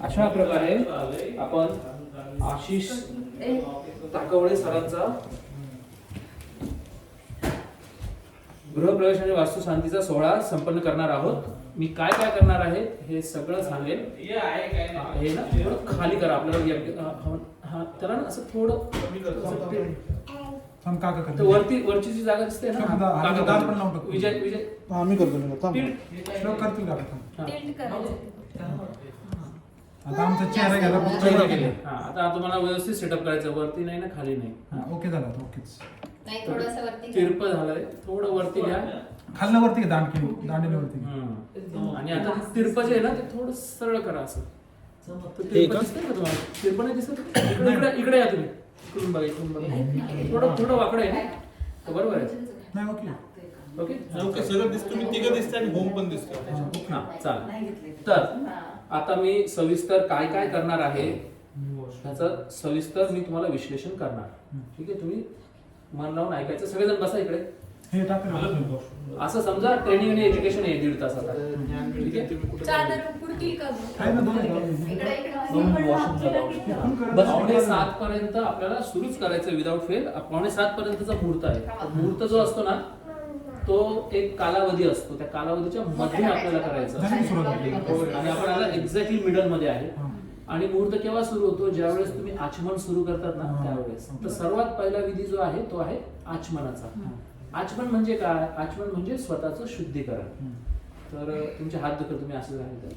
अशा प्रकारे आपण आशिष ताकवडे सरांचा गृहप्रवेश आणि वास्तुशांतीचा सोहळा संपन्न करणार आहोत. मी काय काय करणार आहे हे सगळं सांगेन. हे ना थोडं खाली करा आपल्याला त्याला ना असं थोडं वरची जी जागा दिसते ना विजय विजय आम्ही करतो करतील आता आमचा चेहरा घ्यायला आता तुम्हाला व्यवस्थित सेटअप करायचं, वरती नाही ना खाली नाही. ओके झालं ओकेच. नाही थोडंसं वरती तिरप झालंय, थोडं वरती घ्या, खालनं वरती घ्या, दांडीने वरती. आणि आता तिरप जे आहे ना ते थोडं सरळ करा असं. तिरप दिसतंय का तुम्हाला? तिरप नाही दिसत? इकडे या तुम्ही, इकडून बघा, इकडून बघा. थोडं वाकडं आहे ना, बरोबर आहे? नाही ओके ओके ओके सगळं दिसतं. मी तिघं दिसतं आणि होम पण दिसतं. हा चालेल. तर आता मी सविस्तर काय काय करणार आहे ह्याचं सविस्तर मी तुम्हाला विश्लेषण करणार. ठीक आहे, तुम्ही मन लावून ऐकायचं. सगळेजण बसा इकडे. हे टाकलं असं समजा ट्रेनिंग आणि एज्युकेशन आहे 1.5 तासाचा. ठीक आहे, चादर पुरतील का काय ना दोन इकडे पावणे 7 पर्यंत आपल्याला सुरूच करायचं विदाउट फेल. पावणे 7 पर्यंतचा मुहूर्त आहे. मुहूर्त जो असतो ना तो एक कालावधी असतो, त्या कालावधीच्या मध्ये आपल्याला करायचं आणि आपण आता एक्झॅक्टली मिडल मध्ये आहे. आणि मुहूर्त केव्हा सुरू होतो? ज्यावेळेस तुम्ही आचमन सुरू करतात ना त्यावेळेस. तर सर्वात पहिला विधी जो आहे तो आहे आचमनाचा. आचमन म्हणजे काय? आचमन म्हणजे स्वतःचं शुद्धीकरण. तर तुमचे हात दुखत तुम्ही असं झाले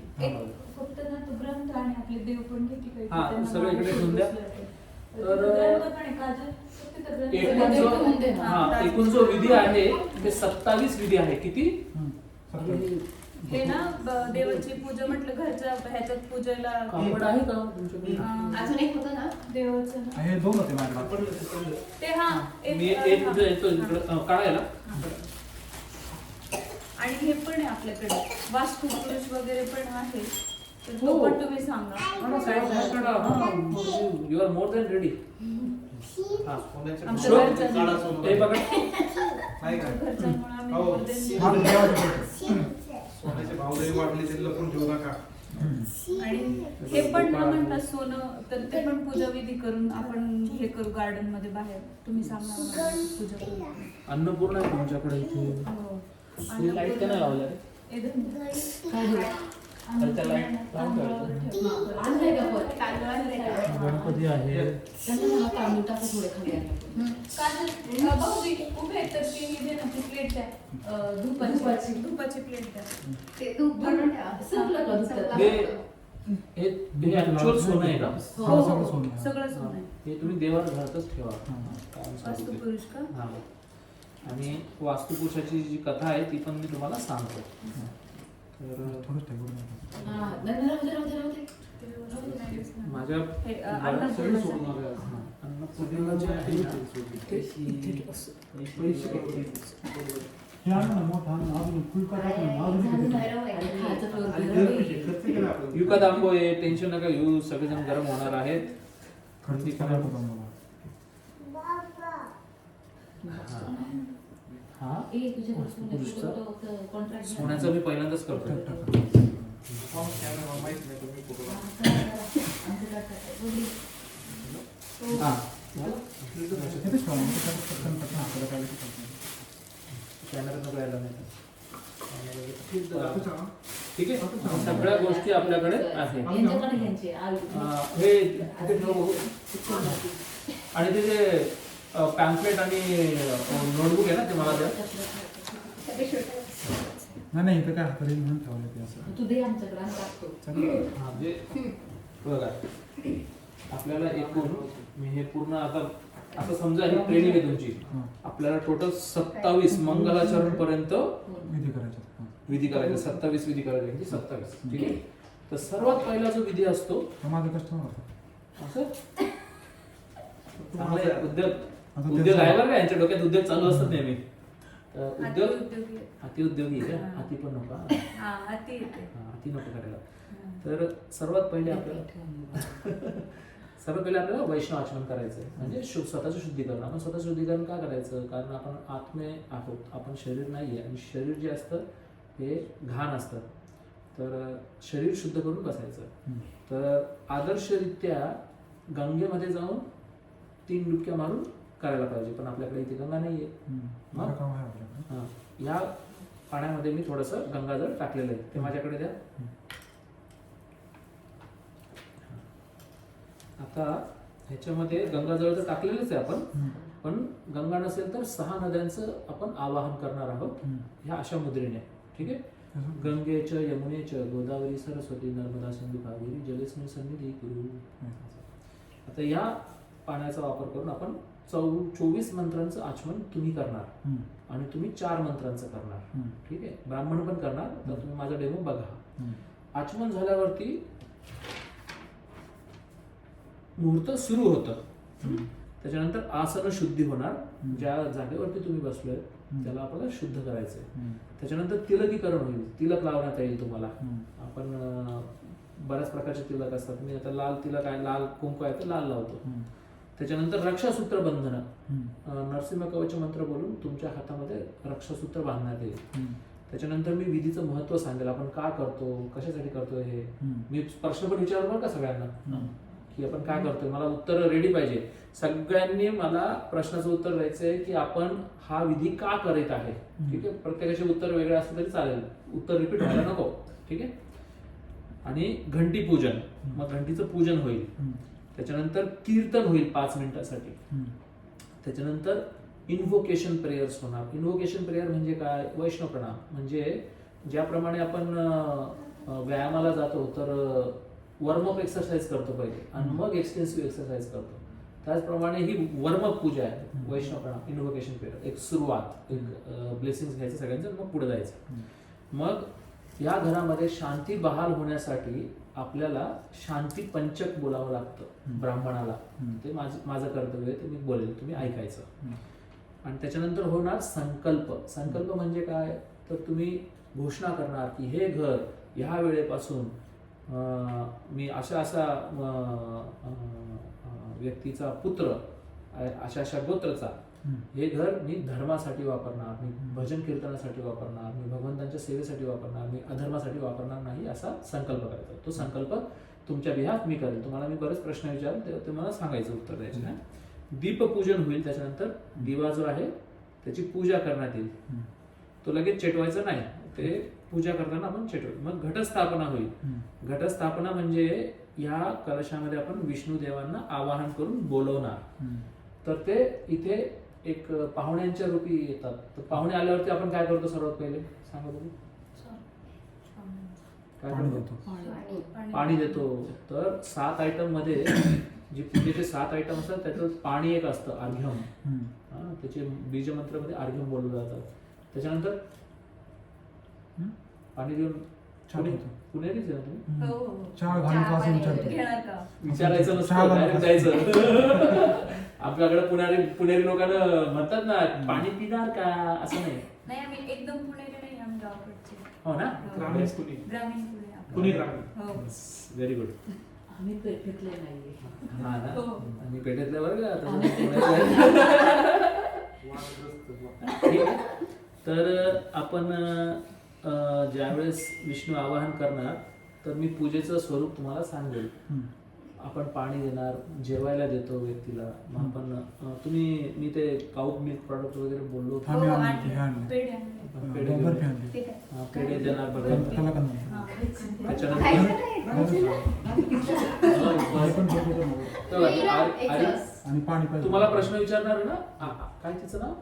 फक्त ना तो ग्रंथ आणि आपले देव पण घेते काही. हा सगळं इकडे ठेवून द्या. तर एकूण जो विधी आहे ते 27 विधी आहे. किती? हे ना देवाची पूजा म्हटलं घरच्या ह्याच्यात पूजेला कापड आहे का तुमच्याकडे? अजून एक होतं ना देवाचं हे दोन होते माझ्याकडे. ते हा मी एक येतो काढायला. आणि हे पण आहे आपल्याकडे वास्तू पुरुष वगैरे पण आहे. तर तो पण तुम्ही सांगा. You are more than ready. आमच्या घरच्यांमुळे हे बघा आम्ही हो. more than- सोन्याचे भाव लई वाढले, ते लपून ठेवू नका. आणि हे पण ना म्हणतात सोनं, तर ते पण पूजा विधी करून आपण हे करू गार्डन मध्ये बाहेर. तुम्ही सांगा मला पूजा करू. अन्नपूर्णा आहे तुमच्याकडे इथे. हो. लाईट का नाही लावल्या रे? आणि त्याला लाईट लावून ठेवायचं. आणलंय का पण? तांदूळ आणलंय का? गणपती आहे. त्यांना मला तांदूळ टाका थोडे खाली आणले. भाऊजी उभे आहेत तर ती दे ना ती प्लेट द्या. धुपाची प्लेट द्या. ते दूध बनवून ठेवा. संपलं का दूध? हे actual सोनं आहे का? हो, सगळं सोनं आहे. सगळं सोनं आहे. हे तुम्ही देवाला घरातच ठेवा. वास्तुपुरुष का? हा. आणि वास्तुपुरुषाची जी कथा आहे ती पण मी तुम्हाला सांगतो. तर थोडंच ठेवून हा, नाही, राहू दे. माझ्या हे, सगळं सोडून आलं. हा. अन्नपूर्णा जे आहे ना, ते इथे असं पैसे किती? हे आणलं ना मोठं आणलं, अजून फुलका टाकलं ना, अजून किती टाकलं. खायचं थोडं खर्च केला आपण. युका दांबो आहे, टेन्शन नका घेऊ. सगळेजण गरम होणार आहेत. खर्च करायला होता मला. हा पुरुषचा कॉन्ट्रॅक्ट सोन्याचं मी पहिल्यांदाच करतोय. कॅमेरा माहित नाही तुम्ही कुठं. हा. किती ठेवलं? पटकन आपल्याला काय ते करतो. कॅमेरा नको यायला नाही. ठीक आहे, सगळ्या गोष्टी आपल्याकडे आहेत. यांच्याकडे घ्यायची हे कुठे ठेवू? आणि ते जे पॅम्पलेट आणि नोटबुक आहे ना ते मला द्या. नाही इथं काय हाताने म्हणून ठेवलं ते असं. तू दे आमच्याकडे आम्ही टाकतो. चालेल. हा, म्हणजे बघा आपल्याला एकूण मी हे पूर्ण आता असं समजा ही ट्रेनिंग आहे तुमची. आपल्याला टोटल 27 मंगलाचरण पर्यंत विधी करायचा. विधी करायचे. 27 विधी करायचे. 27. ठीक आहे. तर सर्वात पहिला जो विधी असतो माझं कस्टमर होता. असं चांगलं आहे. उद्योग आहे बरं का, यांच्या डोक्यात उद्योग चालू असतात नेहमी. उद्योग अति उद्योगी आहे. अति पण नको. अति अति नको करायला. तर सर्वात पहिले आपल्याला वैष्णव आचमन करायचं आहे. म्हणजे स्वतःचं शुद्धीकरण. आपण स्वतःचं शुद्धीकरण का करायचं? कारण आपण आत्मे आहोत, आपण शरीर नाहीये. आणि शरीर जे असतं हे घाण असतं. तर शरीर शुद्ध करून बसायचं. हम्म. तर आदर्शरित्या गंगेमध्ये जाऊन 3 डुबक्या मारून करायला पाहिजे, पण आपल्याकडे इथे गंगा नाहीये. हम्म. बरं काम आहे आपल्याकडे. हा. या पाण्यामध्ये मी थोडंसं गंगाजळ टाकलेलं आहे, ते माझ्याकडे द्या. आता ह्याच्यामध्ये गंगाजळ तर टाकलेलंच आहे आपण, हम्म. पण गंगा नसेल तर 6 नद्यांचं आपण आवाहन करणार आहोत हम्म. ह्या अशा मुद्रेने. ठीक आहे. गंगेच यमुनेच गोदावरी सरस्वती नर्मदा सिंधू कावेरी जलेस्मिन् सन्निधी कुरु. आता या पाण्याचा वापर करून आपण 24 मंत्रांचं आचमन तुम्ही करणार हम्म. आणि तुम्ही 4 मंत्रांचं करणार. हम्म. ठीक आहे. ब्राह्मण पण करणार, तर तुम्ही माझा डेमो बघा. हम्म. आचमन झाल्यावरती मुहूर्त सुरू होतं. त्याच्यानंतर आसन शुद्धी होणार. ज्या जागेवरती तुम्ही बसलोय त्याला आपल्याला शुद्ध करायचंय. हम्म. त्याच्यानंतर तिलकीकरण होईल, तिलक लावण्यात येईल तुम्हाला. हम्म. आपण बऱ्याच प्रकारचे तिलक असतात. मी आता लाल तिलक आहे, लाल कुंकू आहे तर लाल लावतो. हम्म. त्याच्यानंतर रक्षासूत्र बंधन, हम्म. नरसिंह कवच मंत्र बोलून तुमच्या हातामध्ये रक्षासूत्र बांधण्यात येईल. हम्म. त्याच्यानंतर मी विधीचं महत्व सांगेल, आपण का करतो, कशासाठी करतोय हे. हम्म. मी प्रश्न पण विचारतो बरं का सगळ्यांना, हम्म. की आपण काय करतोय, मला उत्तर रेडी पाहिजे. सगळ्यांनी मला प्रश्नाचं उत्तर द्यायचंय की आपण हा विधी का करीत आहे. ठीक आहे. प्रत्येकाचे उत्तर वेगळे असले तरी चालेल, उत्तर रिपीट व्हायला नको. ठीक आहे. आणि घंटी पूजन, मग घंटीचं पूजन होईल. हम्म. त्याच्यानंतर कीर्तन होईल 5 मिनिटासाठी. हम्म. त्याच्यानंतर इन्व्होकेशन प्रेयर्स होणार. इन्व्होकेशन प्रेयर म्हणजे काय, वैष्णव प्रणाम. म्हणजे ज्याप्रमाणे आपण व्यायामाला जातो तर वॉर्मअप एक्सरसाइज करतो पहिले आणि मग एक्सटेन्सिव्ह एक्सरसाइज करतो, त्याचप्रमाणे ही वॉर्मअप पूजा आहे. वैष्णव प्रणाम, इन्व्होकेशन प्रेयर, एक सुरुवात, एक ब्लेसिंग्स घ्यायचं सगळ्यांचं, मग पुढे जायचं. मग या घरामध्ये शांती बहाल होण्यासाठी आपल्याला शांती पंचक बोलावं लागतं ब्राह्मणाला. ते माझं कर्तव्य आहे, ते मी बोलेल, तुम्ही ऐकायचं. आणि त्याच्यानंतर होणार संकल्प. संकल्प म्हणजे काय, तर तुम्ही घोषणा करणार की हे घर ह्या वेळेपासून मी अशा व्यक्तीचा पुत्र, अशा गोत्रचा, हे घर मी धर्मासाठी वापरणार, मी भजन कीर्तनासाठी वापरणार, मी भगवंतांच्या सेवेसाठी वापरणार, मी अधर्मासाठी वापरणार नाही, असा संकल्प करायचा. तो संकल्प तुमच्या बिहात मी करेल. तुम्हाला मी बरेच प्रश्न विचारेल, तेव्हा ते मला सांगायचं उत्तर द्यायचं. दीपपूजन होईल. त्याच्यानंतर दिवा जो आहे त्याची पूजा करण्यात येईल. तो लगेच चेटवायचा नाही, ते पूजा करताना आपण चेटवू. मग घटस्थापना होईल. घटस्थापना म्हणजे या कलशामध्ये आपण विष्णू देवांना आवाहन करून बोलवणार. तर ते इथे एक पाहुण्यांच्या रूपी येतात. तर पाहुणे आल्यावरती आपण काय करतो सर्वात पहिले, सांगा बघू. काय करतो? पाणी देतो. तर 7 आयटम मध्ये जे पूजेचे 7 आयटम असतात त्याच्यात पाणी एक असतं, अर्घ्यम. त्याचे बीजमंत्रामध्ये अर्घ्यम बोललं जातात. त्याच्यानंतर पाणी देऊन पुणेरीच आहे ना तुम्ही? चहा घालून विचारतो. घेणार का? विचारायचं नसतं, डायरेक्ट जायचं. आपल्याकडे पुणेरी लोकांना म्हणतात ना, पाणी पिणार का, असं नाही. नाही, आम्ही एकदम पुणेरी नाही, आम्ही गावाकडचे. हो ना. ग्रामीण पुणे. ग्रामीण पुणे आपण. पुणे ग्रामीण. हो. Very good. आम्ही पेठेतले नाहीये. हा ना. हो. आणि पेठेतल्या बरं का आता आम्ही पुण्याचं आहे. ठीक आहे. तर आपण ज्यावेळेस विष्णू आवाहन करणार तर मी पूजेचं स्वरूप तुम्हाला सांगेल. आपण पाणी देणार, जेवायला देतो व्यक्तीला. मग आपण मी ते काउट मिल्क प्रॉडक्ट वगैरे बोललो होतो. आम्ही हो, आणले, हे आणि आणले. पेढे आणले. पेढे बर्फी देऊ. आणली. ठीक आहे. पेढे देणार बघा. त्याला का नाही? हा. त्याच्यानंतर हे पण बर्फी पण आणली. तर आणि पाणी पाहिजे. तुम्हाला प्रश्न विचारणार आहे ना, काय तिचं नाव?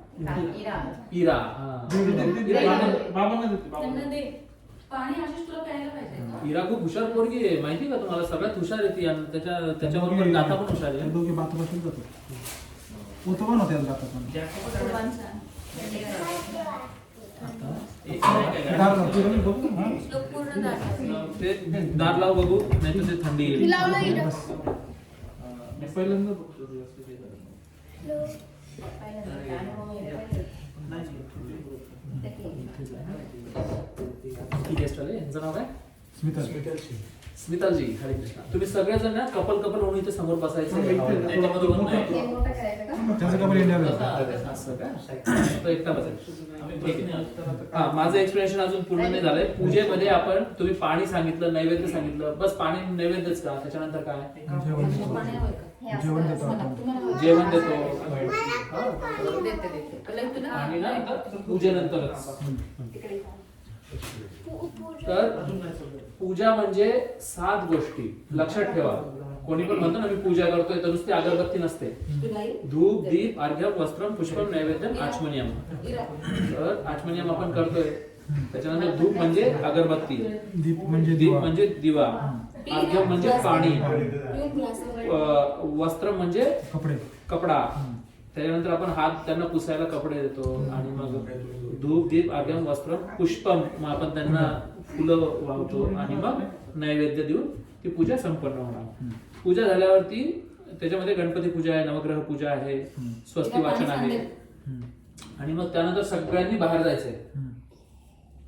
इरा. हा. बाबांना देते, त्यांना बाबांना. दे. पाणी आशिष तुला प्यायला पाहिजे. इरा खूप हुशार पोरगी आहे, माहिती का तुम्हाला. सगळ्यात हुशार आहे ती, आणि त्याच्याबरोबर गाथा पण हुशार हे आहे. दोघे बात बसून जातो. उतो पण होते गातात पण. सर्वांचा. दार लावतो रे, बघू ना. श्लोक पूर्ण दाखवा. ते दार लाव बघू, नाही तर ते थंडी येईल. मी पहिल्यांदा बघतो ते असं ते करत. किती गेस्ट आले, यांचं नाव काय? स्मिता. स्मितालजी हरे कृष्णा, तुम्ही सगळेजण ना कपल होऊन इथे समोर बसायचं आहे. त्याच्यामध्ये होत नाही. त्याचं का बरं इंडिया असं का? तो एकटा बसायचा. ठीक आहे. हा, माझं एक्सप्लेनेशन अजून पूर्ण नाही झालंय. पूजेमध्ये आपण तुम्ही पाणी सांगितलं, नैवेद्य सांगितलं, बस पाणी नैवेद्यच का? त्याच्यानंतर काय? जेवण देतो आपण. जेवण देतो देते. आणि ना पूजेनंतरच. तर पूजा म्हणजे 7 गोष्टी लक्षात ठेवा. कोणी पण म्हणतो ना मी पूजा करतोय, तर नुसती अगरबत्ती नसते. धूप, दीप, अर्घ्य, वस्त्रम, पुष्पम, नैवेद्यम, आचमनियम. तर आचमनियम आपण करतोय. त्याच्यानंतर धूप म्हणजे अगरबत्ती, दीप म्हणजे दीप दिवा. म्हणजे दिवा, अर्घ्य म्हणजे पाणी, वस्त्र म्हणजे कपडे. कपडा. त्याच्यानंतर आपण हात त्यांना पुसायला कपडे देतो. आणि मग धूप, दीप, अर्घ्यम, वस्त्र, पुष्पम, मग आपण त्यांना फुलं वाहतो. आणि मग नैवेद्य देऊन ती पूजा संपन्न होणार. पूजा झाल्यावरती त्याच्यामध्ये गणपती पूजा आहे, नवग्रह पूजा आहे, स्वस्ती वाचन आहे. आणि मग त्यानंतर सगळ्यांनी बाहेर जायचंय,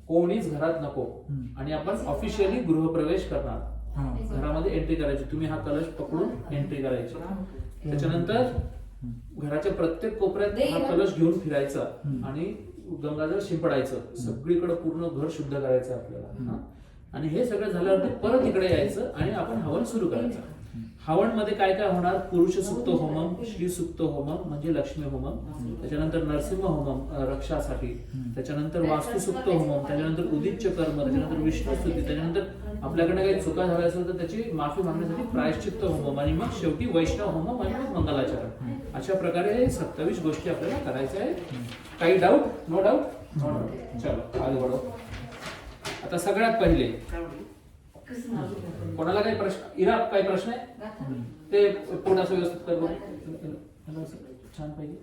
कोणीच घरात नको. आणि आपण ऑफिशियली गृहप्रवेश करणार, घरामध्ये एंट्री करायची. तुम्ही हा कलश पकडून एंट्री करायची. त्याच्यानंतर घराच्या प्रत्येक कोपऱ्यात हा कलश घेऊन फिरायचा आणि गंगाजल शिंपडायचं. सगळीकडे पूर्ण घर शुद्ध करायचं आपल्याला. आणि हे सगळं झाल्यावरती परत इकडे यायचं आणि आपण हवन सुरू करायचं. हवन मध्ये काय काय होणार? पुरुष सुक्त होमम, श्री सुक्त होमम म्हणजे लक्ष्मी होमम, त्याच्यानंतर नरसिंह होमम रक्षासाठी, त्याच्यानंतर वास्तु सुक्त होमम, त्याच्यानंतर उदिच्य कर्म, त्याच्यानंतर विष्णू स्तुती, त्याच्यानंतर आपल्याकडे काही चुका झाल्या असेल तर त्याची माफी मागण्यासाठी प्रायश्चित्त होमम, आणि मग शेवटी वैष्णव होमम आणि मग मंगलाचरण. अशा प्रकारे 27 गोष्टी आपल्याला करायच्या आहेत. काही डाऊट? No doubt? चलो आगे बढो. आता सगळ्यात पहिले कोणाला काही प्रश्न? इरा काही प्रश्न आहे? ते पूर्ण असं व्यवस्थित कर बघू. छान पाहिजे.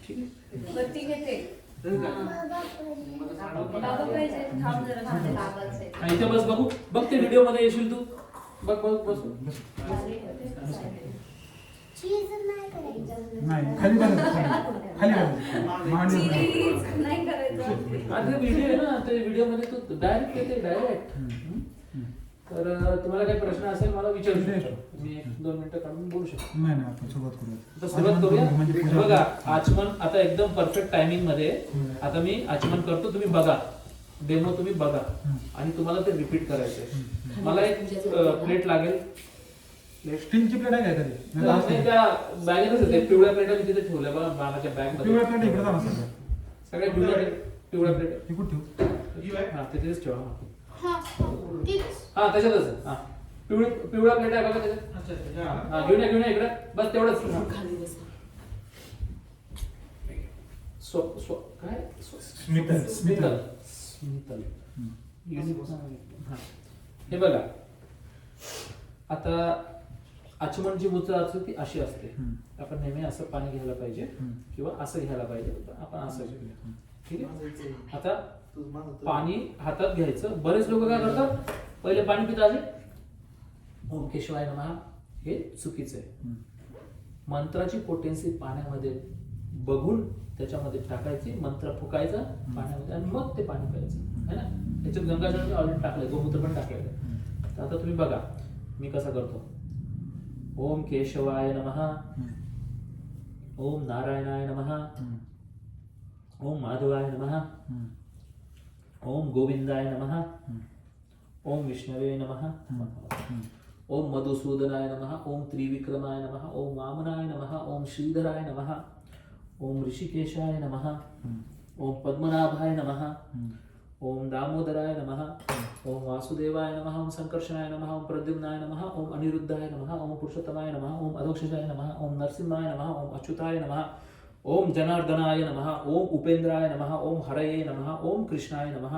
ठीक आहे. बत्ती घेते. बाबा पाहिजे. थांब जरा. आणि इथे बस बघू. बघ ते व्हिडिओ मध्ये येशील तू. बघ बस. नाही खाली बसायचं. खाली मांडी. नाही करायचं. आता व्हिडिओ आहे ना, ते व्हिडिओ मध्ये तू डायरेक्ट येते डायरेक्ट. तर तुम्हाला काही प्रश्न असेल मला विचारू शकतो. मी 1-2 मिनिटं काढून बोलू शकतो. नाही आपण सुरुवात करूया. आता सुरुवात करूया. बघा आचमन आता एकदम परफेक्ट टायमिंग मध्ये. आता मी आचमन करतो, तुम्ही बघा. डेमो तुम्ही बघा आणि तुम्हाला ते रिपीट करायचंय. मला एक प्लेट लागेल. स्टीलची प्लेट आहे का कधी? नाही, त्या बॅगेतच होते. पिवळ्या प्लेटा मी तिथे ठेवल्या बघा बाळाच्या बॅग मध्ये. पिवळ्या प्लेट इकडे जाणार सगळं. सगळ्या पिवळ्या प्लेट इकडे ठेव. हा तिथेच ठेवा. हा त्याच्यातच आहे. हा पिवळ्या प्लेट आहे बघा त्याच्यात. हा घेऊन या इकडे. बस तेवढंच. काय? स्मितल. हा. हे बघा आता आचमनची मुद्रा असते ती अशी असते. आपण नेहमी असं पाणी घ्यायला पाहिजे किंवा असं घ्यायला पाहिजे. आपण असं घेऊया. ठीक आहे. आता पाणी हातात घ्यायचं. बरेच लोक काय करतात, पहिले पाणी पितात ओम केशवाय नमः. हे चुकीचं आहे. मंत्राची पोटेन्सी पाण्यामध्ये बघून त्याच्यामध्ये टाकायची, मंत्र फुकायचा पाण्यामध्ये आणि मग ते पाणी प्यायचं है ना. त्याच्यात गंगाजळ ऑलरेडी टाकलंय, गोमूत्र पण टाकलेलं. तर आता तुम्ही बघा मी कसा करतो. ओम केशवाय नमः, ओम नारायणाय नमः, ओम माधवाय नमः, ओम गोविंदाय नमः, ओम विष्णवे नमः, ओम मधुसूदनाय नमः, ओम त्रिविक्रमाय नमः, ओम वामनाय नमः, ओम श्रीधराय नमः, ओम ऋषिकेशाय नमः, ओम पद्मनाभाय नमः, ओम दामोदराय नमः, ओम वासुदेवाय नमः, ओम संकर्षणाय नमः, ओम प्रद्युम्नाय नमः, ओम अनिरुद्धाय नमः, ओम पुरुषोत्तमाय नमः, ओम अधोक्षजाय नमः, ओम नरसिंहाय नमः, ओम अच्युताय नमः, ओम जनार्दनाय नमः, ओम उपेंद्राय नमः, ओम हरये नमः, ओम कृष्णाय नमः,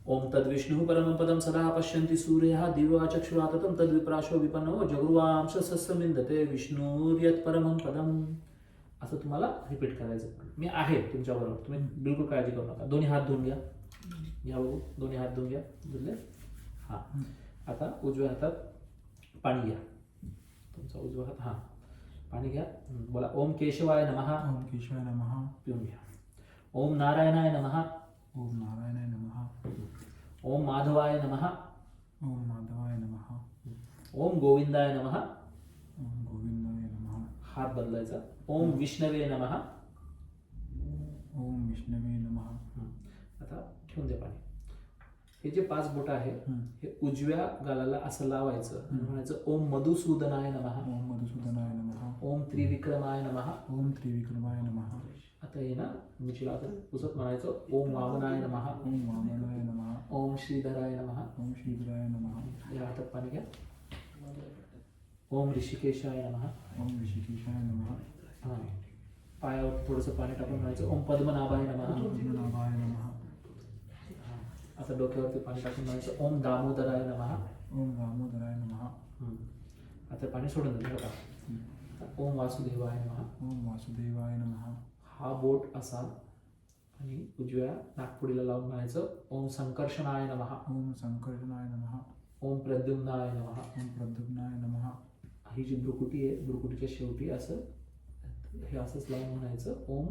ओम तद्विष्णुः परमं पदं सदा पश्यन्ति सूर्यः दिव्यचक्षुषा ततं तद्विप्राशो विपन्नो जगुर्वांश सस्समिन्दते विष्णुर्यत् परमं पदम्. असं तुम्हाला रिपीट करायचं. मी आहे तुमच्या बरोबर, तुम्ही बिलकुल काळजी करू नका. दोन्ही हात धुवून घ्या. घ्या बघू, दोन्ही हात धुवून घ्या. धुतले? हा. आता उजव्या हातात पाणी घ्या. तुमचा उजवा हात. हा पाणी घ्या. बोला ओम केशवाय नमः. ओम केशवाय नमः. पिऊन घ्या. ओम नारायणाय नमः. ओम नारायणाय नमः. ओम माधवाय नमः. ओम माधवाय नमः. ओम गोविंदाय नमः. ओम गोविंदाय नमः. हात बदलायचा. ओम विष्णवे नमः. ओम विष्णवे नमः. आता ठेवून दे पाणी. हे जे 5 बोट आहे हे उजव्या गालाला असं लावायचं आणि म्हणायचं ओम मधुसूदनाय नमः. ओम मधुसूदनाय नमः. ओम त्रिविक्रमाय नमः. ओम त्रिविक्रमाय नमः. आता हे ना मी लावतो पुसत म्हणायचं ओम वामनाय नमः. ओम वामनाय नमः. ओम श्रीधराय नमः. ओम श्रीधराय नमः. या हातात पाणी घ्या. ओम ऋषिकेशाय नमः. ओम ऋषिकेशाय नमः. हां पायावर थोडंसं पाणी टाकून म्हणायचं ओम पद्मनाभाय नमः. पद्मनाभाय नमः. आता डोक्यावरती पाणी टाकून म्हणायचं ओम दामोदराय नमः. ओम दामोदराय नमः. आता पाणी सोडून देऊ नका. ओम वासुदेवाय नमः. ओम वासुदेवाय नमः. हा बोट असा आणि उजव्या नागपुडीला लावून म्हणायचं ओम संकर्षणाय नमः. ओम संकर्षणाय नमः. ओम प्रद्युम्नाय नमः. ओम प्रद्युम्नाय नमः. ही जी भ्रुकुटी आहे भ्रुकुटीच्या शेवटी असं हे असंच लावून म्हणायचं ओम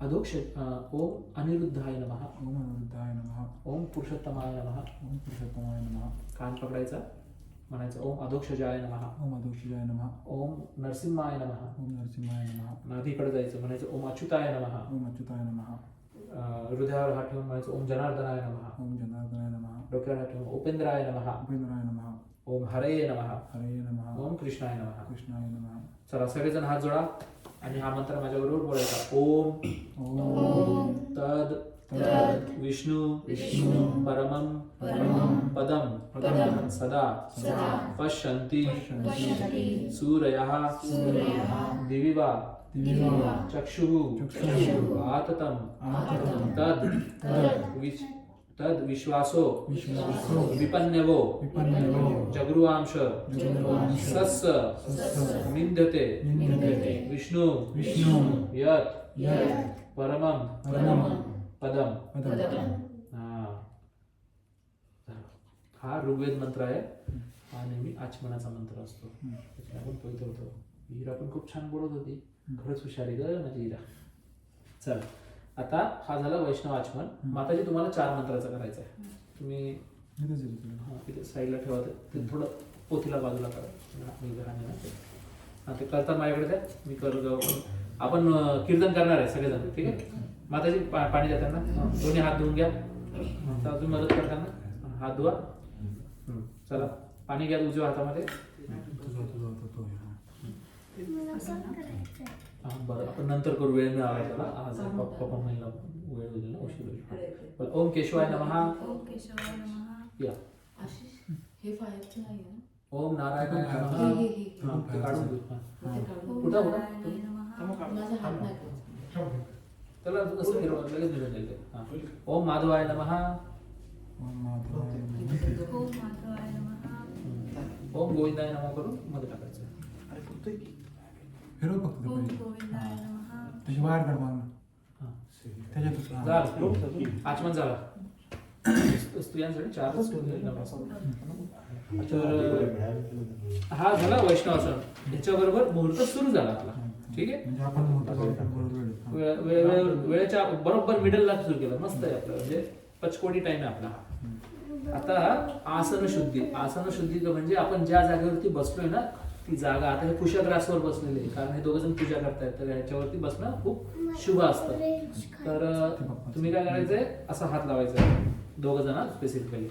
अधोक्ष ओम अनिरुद्धाय नमः. ओम अनिरुद्धाय नमः. ओम पुरुषोत्तमाय नमः. ओम पुरुषोत्तमाय नमः. कान पकडायचा म्हणायचं ओम अधोक्षजाय नमः. ओम अधोक्षजाय नमः. ओम नरसिंहाय नमः. ओम नरसिंहाय नमः. नाभीकडे जायचं म्हणायचं ओम अच्युताय नमः. ओम अच्युताय नमः. हृदयावर हात ठेवून म्हणायचं ओम जनार्दनाय नमः. ओम जनार्दनाय नमः. डोक्यावर हात ठेवून उपेंद्राय नमः. उपेंद्राय नमः. ओम हरये नमः. हरये नमः. ओम कृष्णाय नमः. कृष्णाय नमः. चला सगळेजण हात जोडा आणि हा मंत्र माझ्याबरोबर बोलायचा ओम ओम तद तद विष्णु विष्णु परमं पदम पदम सदा सदा पश्यन्ति पश्यन्ति सूरयः दिवि वा दिव्या चक्षुः चक्षुः आततं आततं तद तद विश्वासो विश्वासो विपन्यवो विपन्नयो जगृवांश जगद्वांश सस्स सस्स निंद्यते निंद्यते विष्णु विष्णु यत् यत् परमं परमं पदम. पदम. हा ऋग्वेद मंत्र आहे. हा नेहमी आचमनाचा मंत्र असतो. त्याच्याने आपण पवित्र होतो. हिरा पण खूप छान बोलत होती. खरंच हुशार आहे ग माझी हिरा. चला आता हा झाला वैष्णव आचमन. माताजी तुम्हाला 4 मंत्राचा करायचा आहे. तुम्ही इथेच येतो तुला. इथे साईडला ठेवा. ते थोडं पोथीला बाजूला करा. मी घराने ना ते करतात माझ्याकडे द्या. मी कर आपण कीर्तन करणार आहे सगळेजण. ठीक आहे. माताजी पाणी देताना दोन्ही हात धुवून घ्या. तुम्ही मदत करताना हात धुवा. चला पाणी घ्या उजव्या हातामध्ये. तुझा तो हा बरं आपण नंतर करू. वेळ मिळाला त्याला. आज पप्पा महिला वेळ होईल ना उशीर होईल. ओम केशवाय नमः. ओम केशवाय नमः. या आशिष हे फायरचं नाही आहे ना? ओम नारायणाय नमः. हा, ते काढून घेऊ. हा. ते काढून ओम कुठं नारायणाय नमः. माझा हात नाही करायचा. त्याला कसं फिरवा लगेच निघून जाईल ते. हा. ओम माधवाय नमः. ओम माधवाय नमः. ओम माधवाय नमः. ओम गोविंदाय नमः करून मध्ये टाकायचं. फिरव फक्त ते ओम पहिले. गोविंदाय नमः. त्याची बाहेर काढ मागणं. हा. त्याच्यातच हा. झालं. आचमन झाला. स्त्रियांसाठी 4च तर हा झाला वैष्णवासन. ह्याच्याबरोबर मुहूर्त सुरू झाला आपला. ठीक आहे. म्हणजे आपण मोठं बरोबर वेळेच्या बरोबर मिडलला सुरू केलं. मस्त आहे आपलं. म्हणजे पचकोटी टाइम आहे आपला. आता आसन शुद्धी. आसन शुद्धी म्हणजे आपण ज्या जागेवरती बसलोय ना ती जागा. आता हे कुशाग्रासवर बसलेले आहे कारण हे 2 जण पूजा करतायत. तर ह्याच्यावरती बसणं खूप शुभ असतं. तर तुम्ही काय करायचंय असा हात लावायचा 2 जण स्पेसिफिकली.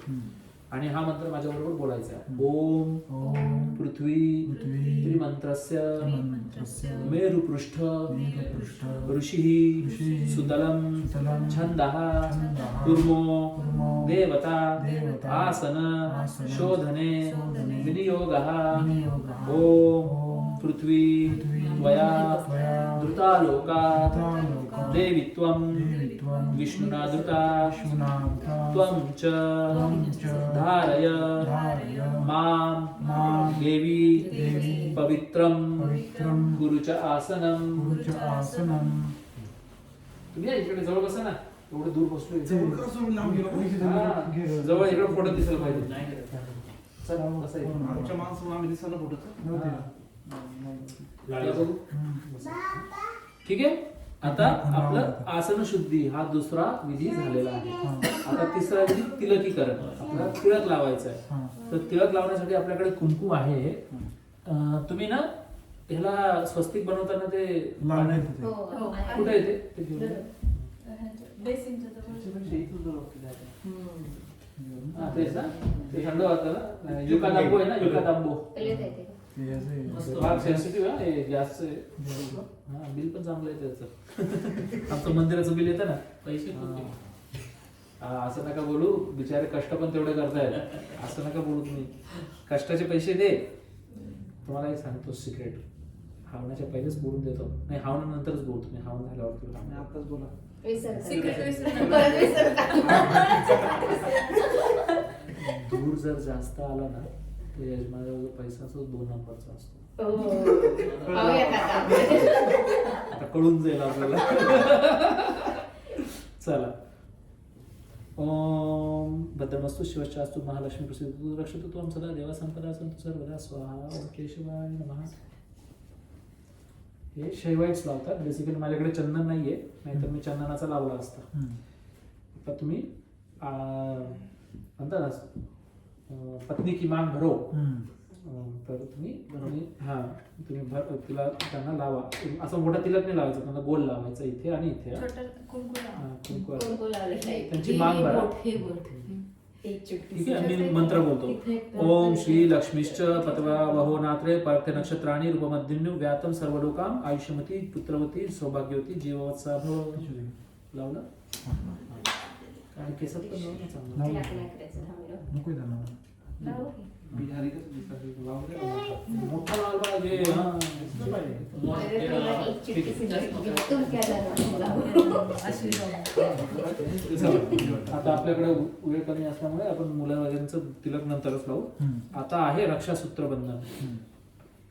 आणि हा मंत्र माझ्याबरोबर बोलायचा आहे. ओम ओम पृथ्वी पृथ्वी त्रिमंत्रस्य मंत्रस्य मेरुपृष्ठ मेरुपृष्ठ ऋषिः ऋषिः सुतलं सुतलं छन्दः छन्दः कुर्मो कुर्मो देवता देवता आसन आसन शोधने शोधने विनियोगः. विनियोगः. ओम पृथ्वी पृथ्वी त्वया त्वया धृतालोका धृतालोका देवित्वं देवित्वं विष्णुना धृता विष्णुना त्वं च धारय धारय मां मां देवी देवी पवित्रं पवित्रं गुरुच आसनं. गुरुच आसनं. तुम्ही या इकडे जवळ बसा ना. एवढं दूर बसलोय. हा. जवळ इकडे फोटो दिसायला पाहिजे. चल बसा इथे. आमच्या माणसाला आम्ही दिसायला कुठं या बघू. ठीक आहे. आता आपलं आसन शुद्धी हा दुसरा विधी झालेला आहे. आता तिसरा विधी तिलकीकरण. आपल्याला तिळक लावायचं आहे. तर तिळक लावण्यासाठी आपल्याकडे कुंकुम आहे. तुम्ही ना ह्याला स्वस्तिक बनवताना ते लावण्यात हो, कुठे येते ते घेऊन या. बेसिनच्या जवळ. हा, तेच ना ते थंड वाटतं ना. युका तांबू आहे ना, युका तांबू. फार सेन्सिटिव्ह आहे हे गॅसचं. हा, बिल पण चांगलं आहे त्याचं. आमचं मंदिराचं बिल येतं ना, पैसे असं नका बोलू. बिचारे कष्ट पण तेवढे करतायत. असं नका बोलू तुम्ही. कष्टाचे पैसे दे. तुम्हाला एक सांगतो सिक्रेट. हावण्याच्या पहिलेच बोलून देतो. नाही, हावण्यानंतरच बोलतो. मी हावून झाल्यावर तुला आताच बोला. Secret विसरू दूर जर जास्त आला ना तर यजमानाचा पैसा असतो 2 नंबरचा असतो. आता कळून जाईल आपल्याला. चला. ओम भद्रमस्तु शिवश्चास्तु महालक्ष्मी प्रसिद्ध रक्षतु त्वं सदा देवा संपदा सन्तु सर्वदा स्वाहा. ओम केशवाय नमः. हे शेवाईट्स लावतात. बेसिकली माझ्याकडे चंदन नाहीये, नाहीतर मी चंदनाचा लावला असता. आता तुम्ही म्हणता ना पत्नी की मांग भरो. तर तुम्ही तिला त्यांना लावा. असं मोठा तिलक नाही लावायचं, त्यांना गोल लावायचा इथे आणि इथे. छोटा कुंकू कुंकू त्यांची मांग भरा. ठीक आहे. मी मंत्र बोलतो. ओम श्री लक्ष्मीश्च पतवावहो नात्रे पार्थ नक्षत्राणि रूपमध्यन्यु व्यातम सर्वलोकाम आयुष्यमती पुत्रवती सौभाग्यवती जीववत्सा भव. लावलं काय केसात पण लावलं चांगलं. नको त्यांना. बिहारी कसं दिसतं? लावलं मोठा लाल पाहिजे. आता आपल्याकडे वेळ कमी असल्यामुळे आपण मुलं वगैरेंचं तिलक नंतरच लावू. आता आहे रक्षासूत्र बंधन.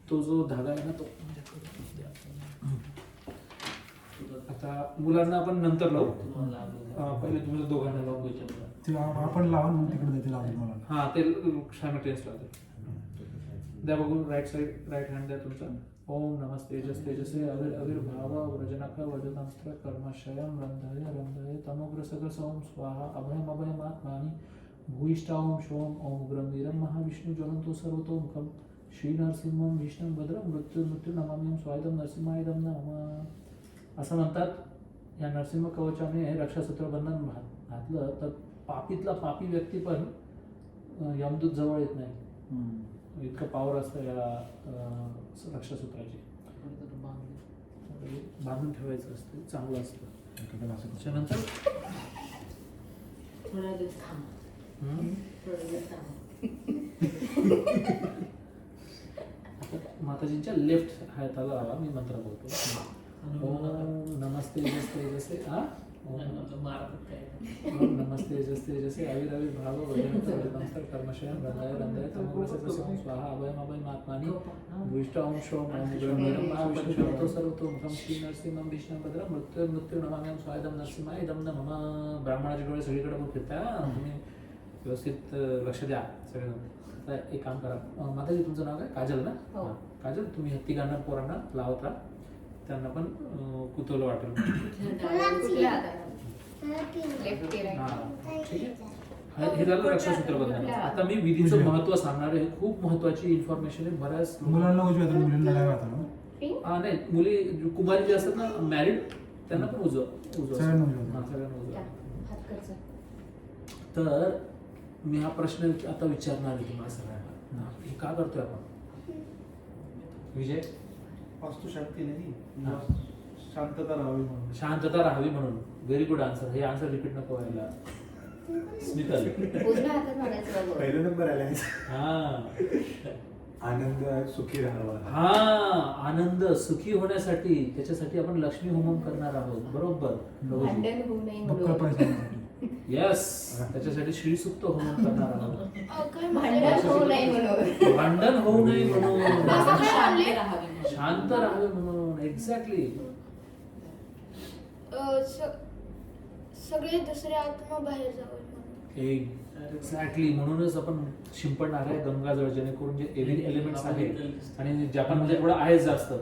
तो जो धागा आहे ना तो आता मुलांना आपण नंतर लावू. पहिले तुम्ही दोघांना लावून घ्यायचे. ते आपण लावा मग तिकडे जाते लावते मला. हा ते सायमल्टेनियस लावते. द्या बघून राईट हँड द्या तुमचा. ओम नमस्ते तेजसे अविर्भाव व्रजनक वजनस्त्र कर्मशयम रंधय रंधय तमोग्रसग सोम स्वाहा अभयम अभयमात्मानि भूयिष्ठा ओम शोम ओम उग्रम वीरम महाविष्णु ज्वलंतो सर्वतोमुखम श्री नरसिंहम विष्णु भद्रम मृत्यू मृत्यू नमाम्यम स्वायदम नरसिंहायदम नमः. असं म्हणतात. या नरसिंह कवचाने रक्षासूत्र बंधन घातलं तर पापीतला पापी व्यक्ती पण यमदूत जवळ येत नाही. इतकं पॉवर असतं या रक्षासूत्राची. बांधून ठेवायचं असतं, चांगलं असतं. त्याच्यानंतर माताजींच्या लेफ्ट हाताला लावा. मी मंत्र बोलतो. ओम नमस्ते तेजसे नमस्ते जैसे अविर्भाव वजनस्त्र कर्मशयम रंधय रंधय तमोग्रसग सोम स्वाहा अभयम अभयमात्मानि भूयिष्ठा ओम शोम ओम उग्रम वीरम महाविष्णु ज्वलंतो सर्वतोमुखम श्री नरसिंहम विष्णु भद्रम मृत्यू मृत्यू नमाम्यम स्वायदम नरसिंहायदम नमः. ब्राह्मणाचे डोळे सगळीकडे बघ फिरता. तुम्ही व्यवस्थित लक्ष द्या सगळ्यांना. आता एक काम करा. माताजी तुमचं नाव काय? काजल ना? काजल तुम्ही तिघांना पोरांना लावत राहा. त्यांना पण कुतूहल वाटेल. हे झालं रक्षासूत्र बंधन. आता मी विधीचं महत्व सांगणार आहे. खूप महत्वाची इन्फॉर्मेशन आहे. बऱ्याच मुलांना उजव्या हाताला मुलींना डाव्या हाताला. नाही मुली कुमारी जे असतात ना मॅरिड त्यांना पण सगळ्यांना उजव्या. सगळ्यांना. तर मी हा प्रश्न आता विचारणार आहे तुम्हाला सगळ्यांना. हे का करतोय आपण? विजय वास्तू शांती नाही, शांतता राहावी म्हणून. शांतता राहावी म्हणून. Very good answer. हे आन्सर रिपीट नको व्हायला. स्मितल पहिला नंबर आला. हा आनंद सुखी राहावा. हा आनंद सुखी होण्यासाठी त्याच्यासाठी आपण लक्ष्मी होमम करणार आहोत. बरोबर. बक्कळ पाहिजे. येस. त्याच्यासाठी श्रीसुक्त होमम करणार आहोत. भांडण होऊ नये म्हणून. शांत राहावे म्हणून. एक्झॅक्टली. सगळे दुसरे आत्मा बाहेर जावे. एक्झॅक्टली, म्हणूनच आपण शिंपडणार आहे गंगाजळ, जेणेकरून जे एलिमेंट्स आहेत आणि जपानमध्ये थोडं आहेच जास्त,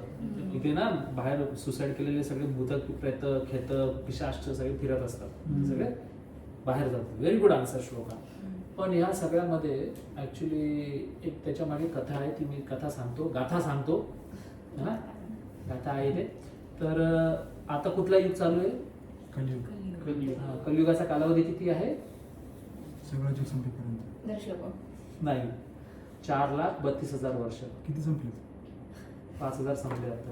इथे ना बाहेर सुसाईड केलेले सगळे भूत प्रेत खेत पिशाच सगळे फिरत असतात, सगळे बाहेर जातात. Very good answer shloka. पण या सगळ्यामध्ये ऍक्च्युली एक त्याच्या मागे कथा आहे, ती मी गाथा सांगतो हा, गाथा आहे ते. तर आता कुठला युग चालू आहे? कलियुग. कलियुगाचा कालावधी किती आहे? सगळं जग संपेपर्यंत. नाही, 4,32,000 वर्ष. किती संपले? 5,000 संपले आता.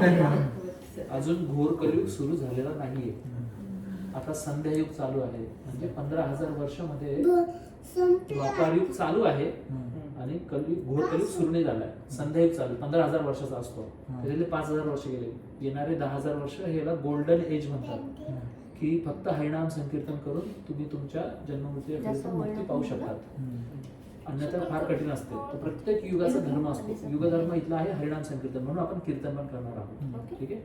नाही. अजून घोर कलियुग सुरू झालेला नाहीये. आता संध्यायुग चालू आहे, म्हणजे 15,000 वर्षामध्ये द्वापारयुग चालू आहे आणि घोर कलियुग सुरू नाही झालाय. संध्यायुग चालू 15,000 वर्षाचा असतो, त्याच्यातले 5,000 वर्ष गेले. येणारे 10,000 वर्ष ह्याला गोल्डन एज म्हणतात, की फक्त हरिनाम संकीर्तन करून तुम्ही तुमच्या जन्ममृत्यू मुक्ती पाहू शकतात, अन्यथा फार कठीण असते. तर प्रत्येक युगाचा धर्म असतो. युगधर्म इथला आहे हरिनाम संकीर्तन, म्हणून आपण कीर्तन पण करणार आहोत. ठीक आहे.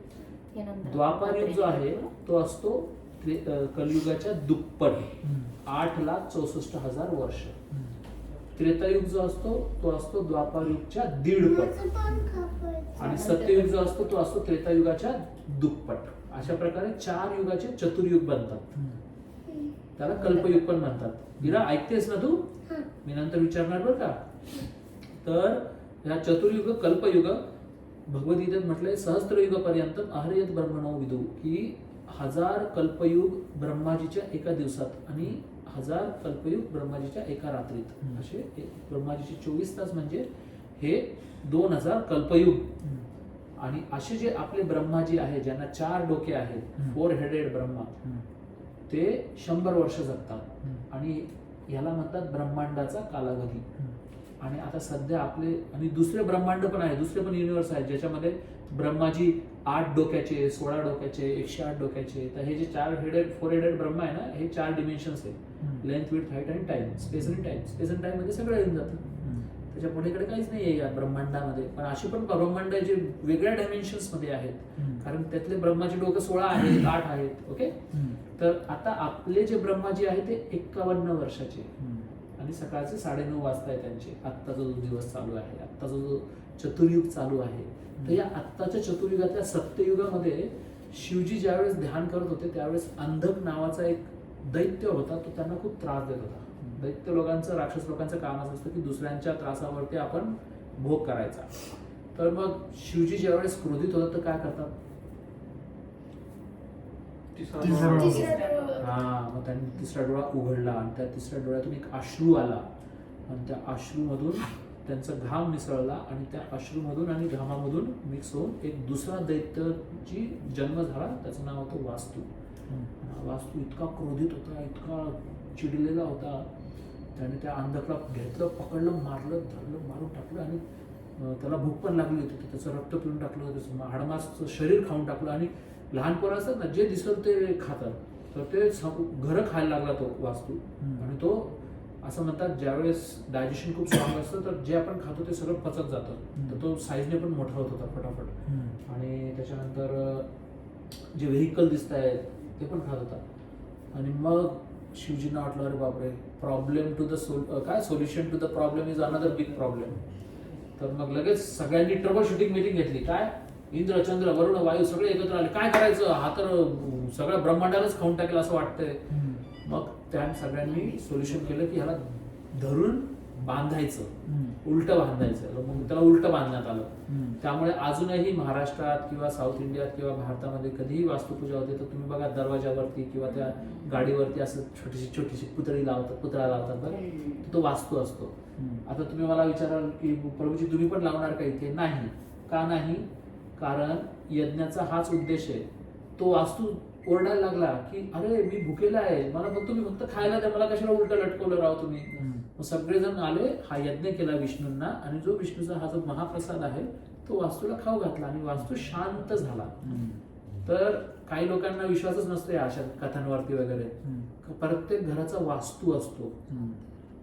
द्वापारयुग जो आहे तो असतो कलियुगाच्या दुप्पट, 8,64,000 वर्ष. त्रेतायुग जो असतो तो असतो द्वापारयुगच्या 1.5 आणि सत्ययुग जो असतो तो असतो त्रेतायुगाच्या दुप्पट. अशा प्रकारे 4 युगाचे चतुर्युग बनतात. त्याला कल्पयुग पण म्हणतात. मीरा ऐकतेस ना तू? मी नंतर विचारणार बरं का. तर ह्या चतुर्युग कल्पयुग भगवद्गीतेत म्हटलंय सहस्त्रयुग पर्यंत अहर्यत ब्रह्मणो विदु, की 1000 कल्पयुग ब्रह्माजीच्या एका दिवसात आणि 1000 कल्पयुग ब्रह्माजीच्या एका रात्रीत. असे ब्रह्माजीचे 24 तास म्हणजे हे 2000 कल्पयुग. आणि असे जे आपले ब्रह्माजी आहे, ज्यांना 4 डोके आहेत, 4 हेडेड ब्रह्मा, ते 100 वर्ष जगतात आणि याला म्हणतात ब्रह्मांडाचा कालावधी. आणि आता सध्या आपले आणि दुसरे ब्रह्मांड पण आहे, दुसरे पण युनिव्हर्स आहेत, ज्याच्यामध्ये ब्रह्माजी 8 डोक्याचे, 16 डोक्याचे, 108 डोक्याचे. तर हे जे 4 हेडेड ब्रह्मा आहे ना, हे 4 डिमेन्शन्स आहेत, लेंथ, विड्थ, हाईट आणि टाइम, स्पेस आणि टाइम. स्पेस आणि टाइम मध्ये सगळं येऊन जातं, त्याच्या पुढेकडे काहीच नाहीये या ब्रह्मांडामध्ये. पण अशी पण ब्रह्मांड जे वेगळ्या डायमेन्शन्स मध्ये आहेत, कारण त्यातले ब्रह्माचे डोकं 16 आहेत, 8 आहेत. ओके. तर आता आपले जे ब्रह्माजी आहे ते 51 वर्षाचे आणि सकाळचे 9:30 वाजता आहे त्यांचे. आत्ताचा जो दिवस चालू आहे, आत्ताचा जो चतुर्युग चालू आहे, तर या आत्ताच्या चतुर्युगातल्या सत्ययुगामध्ये शिवजी ज्यावेळेस ध्यान करत होते त्यावेळेस अंधक नावाचा एक दैत्य होता, तो त्यांना खूप त्रास देत होता. दैत्य लोकांचं, राक्षस लोकांचं काम असं असतं की दुसऱ्यांच्या त्रासावरती आपण भोग करायचा. तर मग शिवजी ज्यावेळेस क्रोधित होतात तर काय करतात? मग त्यांनी तिसरा डोळा उघडला आणि त्या तिसऱ्या डोळ्यातून एक अश्रू आला आणि त्या अश्रूमधून त्यांचा घाम मिसळला आणि त्या अश्रूमधून आणि घामामधून मिक्स होऊन एक दुसरा दैत्याची जन्म झाला. त्याचं नाव होतं वास्तू. वास्तू इतका क्रोधित होता, इतका चिडलेला होता, त्याने त्या अंधकला घेतलं, पकडलं, मारलं, धरलं, मारून टाकलं आणि त्याला भूक पण लागली होती. त्याचं रक्त पिऊन टाकलं, त्याचं हाडमासचं शरीर खाऊन टाकलं आणि लहान पोरं असतात ना, जे दिसलं ते खातात, तर ते घरं खायला लागला तो वास्तू. आणि तो असं म्हणतात ज्यावेळेस डायजेशन खूप स्ट्रॉंग असतं तर जे आपण खातो ते सगळं पचत जातं, तर तो साईजने पण मोठा होत होता फटाफट. आणि त्याच्यानंतर जे व्हेकल दिसत आहेत ते पण खात होता. आणि मग शिवजींना वाटलं अरे बापरे, problem to the solution to the problem is another big problem. तर मग लगेच सगळ्यांनी ट्रबल शूटिंग मीटिंग घेतली. काय इंद्र, चंद्र, वरुण, वायू सगळे एकत्र आले. काय करायचं, हा तर सगळ्या ब्रह्मांडालाच खाऊन टाकेल असं वाटतंय. मग त्या सगळ्यांनी सोल्युशन केलं की ह्याला धरून बांधायचं, उलटं बांधायचं. मग त्याला उलटं बांधण्यात आलं. त्यामुळे अजूनही महाराष्ट्रात किंवा साऊथ इंडियात किंवा भारतामध्ये कधीही वास्तुपूजा होते तर तुम्ही बघा दरवाजावरती किंवा त्या गाडीवरती असं छोटीशी पुतळा लावतात बरं, तो वास्तू असतो. आता तुम्ही मला विचाराल की प्रभूजी तुम्ही पण लावणार का इथे? नाही. का नाही? कारण यज्ञाचा हाच उद्देश आहे. तो वास्तू ओरडायला लागला की अरे मी भुकेला आहे, मला तुम्ही फक्त खायला द्या, मला कशाला उलट लटकवलं राव तुम्ही. मग सगळेजण आले, हा यज्ञ केला विष्णूंना आणि जो विष्णूचा हा जो महाप्रसाद आहे तो वास्तूला खाऊ घातला आणि वास्तू शांत झाला. तर काही लोकांना विश्वासच नसतो या अशा कथांवरती वगैरे. प्रत्येक घराचा वास्तू असतो.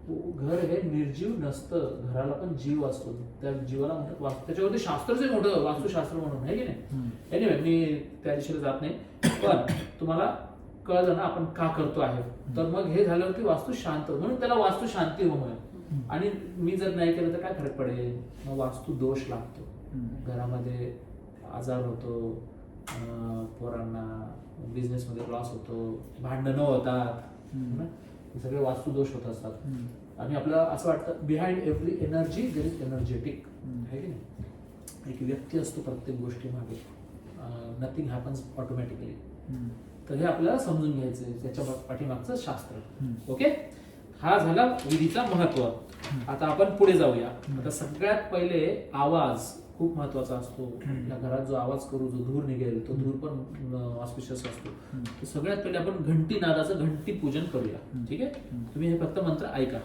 घर हे निर्जीव नसतं, घराला पण जीव असतो, त्या जीवाला म्हणतात वास्तू. त्याच्यावरती शास्त्रच आहे मोठं, वास्तुशास्त्र म्हणून, आहे की नाही. एनिवे मी त्या दिशेला जात नाही, पण तुम्हाला कळलं ना आपण का करतो आहे, तर मग हे झाल्यावरती वास्तू शांत, म्हणून त्याला वास्तू शांती होम आहे. आणि मी जर नाही केलं तर काय फरक पडेल, मग वास्तू दोष लागतो, घरामध्ये आजार होतो, पोरांना बिझनेसमध्ये लॉस होतो, भांडणं होतात, हे सगळे वास्तू दोष होत असतात. आणि आपल्याला असं वाटतं behind every energy there is energetic, आहे की नाही, एक व्यक्ती असतो प्रत्येक गोष्टी मागे, नथिंग हॅपन्स ऑटोमॅटिकली. तर हे आपल्याला समजून घ्यायचं आहे, त्याच्या पाठीमागचं शास्त्र. ओके, हा झाला विधीचा महत्व. आता आपण पुढे जाऊया. आता सगळ्यात पहिले आवाज खूप महत्वाचा असतो. आपल्या घरात जो आवाज करू, जो धूर निघेल, तो धूर पण ऑस्पिशियस असतो. तर सगळ्यात पहिले आपण घंटी नादाचं घंटी पूजन करूया. ठीक आहे, तुम्ही हे फक्त मंत्र ऐका.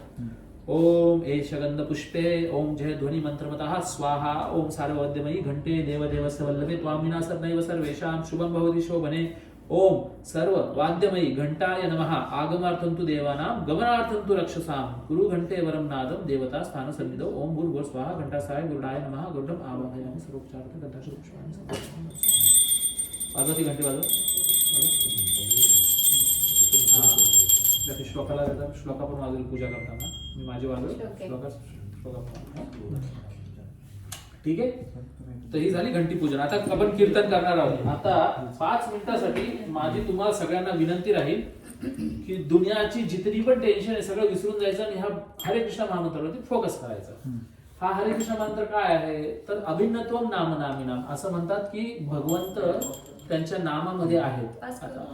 ओम एषगंध पुष्पे ओम जय ध्वनी मंत्रमतः स्वाहा ओम सार्ववद्यमयी घंटे देवदेवस्य वल्लभे त्वामिना सर्वैव सर्वेषां शुभं भवति शोभने ओम सर्व वाद्यमयी घंटाय नमः आगमार्थं तु देवानां गमनार्थं तु रक्षसां गुरु घंटे वरं नादं देवता स्थान सन्निधौ ओम भूर्भुवः स्वाहा घंटासाय गुरुडाय नमः गुरुडम आवाहयामि सर्वोपचारार्थं घंटाशु पुष्पाणि वाजवती घंटी वाजव. श्लोकाला श्लोका पण वाजवेल पूजा करताना, मी माझी वाजवेल श्लोका. ठीक आहे, तर ही झाली घंटी पूजन. आता आपण कीर्तन करणार आहोत. आता 5 मिनिटासाठी माझी तुम्हाला सगळ्यांना विनंती राहील की दुनियाची जितनी पण टेन्शन आहे सगळं विसरून जायचं आणि हा हरे कृष्ण महामंत्रावरती फोकस करायचा. हा हरे कृष्ण मंत्र काय आहे, तर अभिन्नत्वम नाम नामी नाम, असं म्हणतात की भगवंत त्यांच्या नामामध्ये आहेत. आता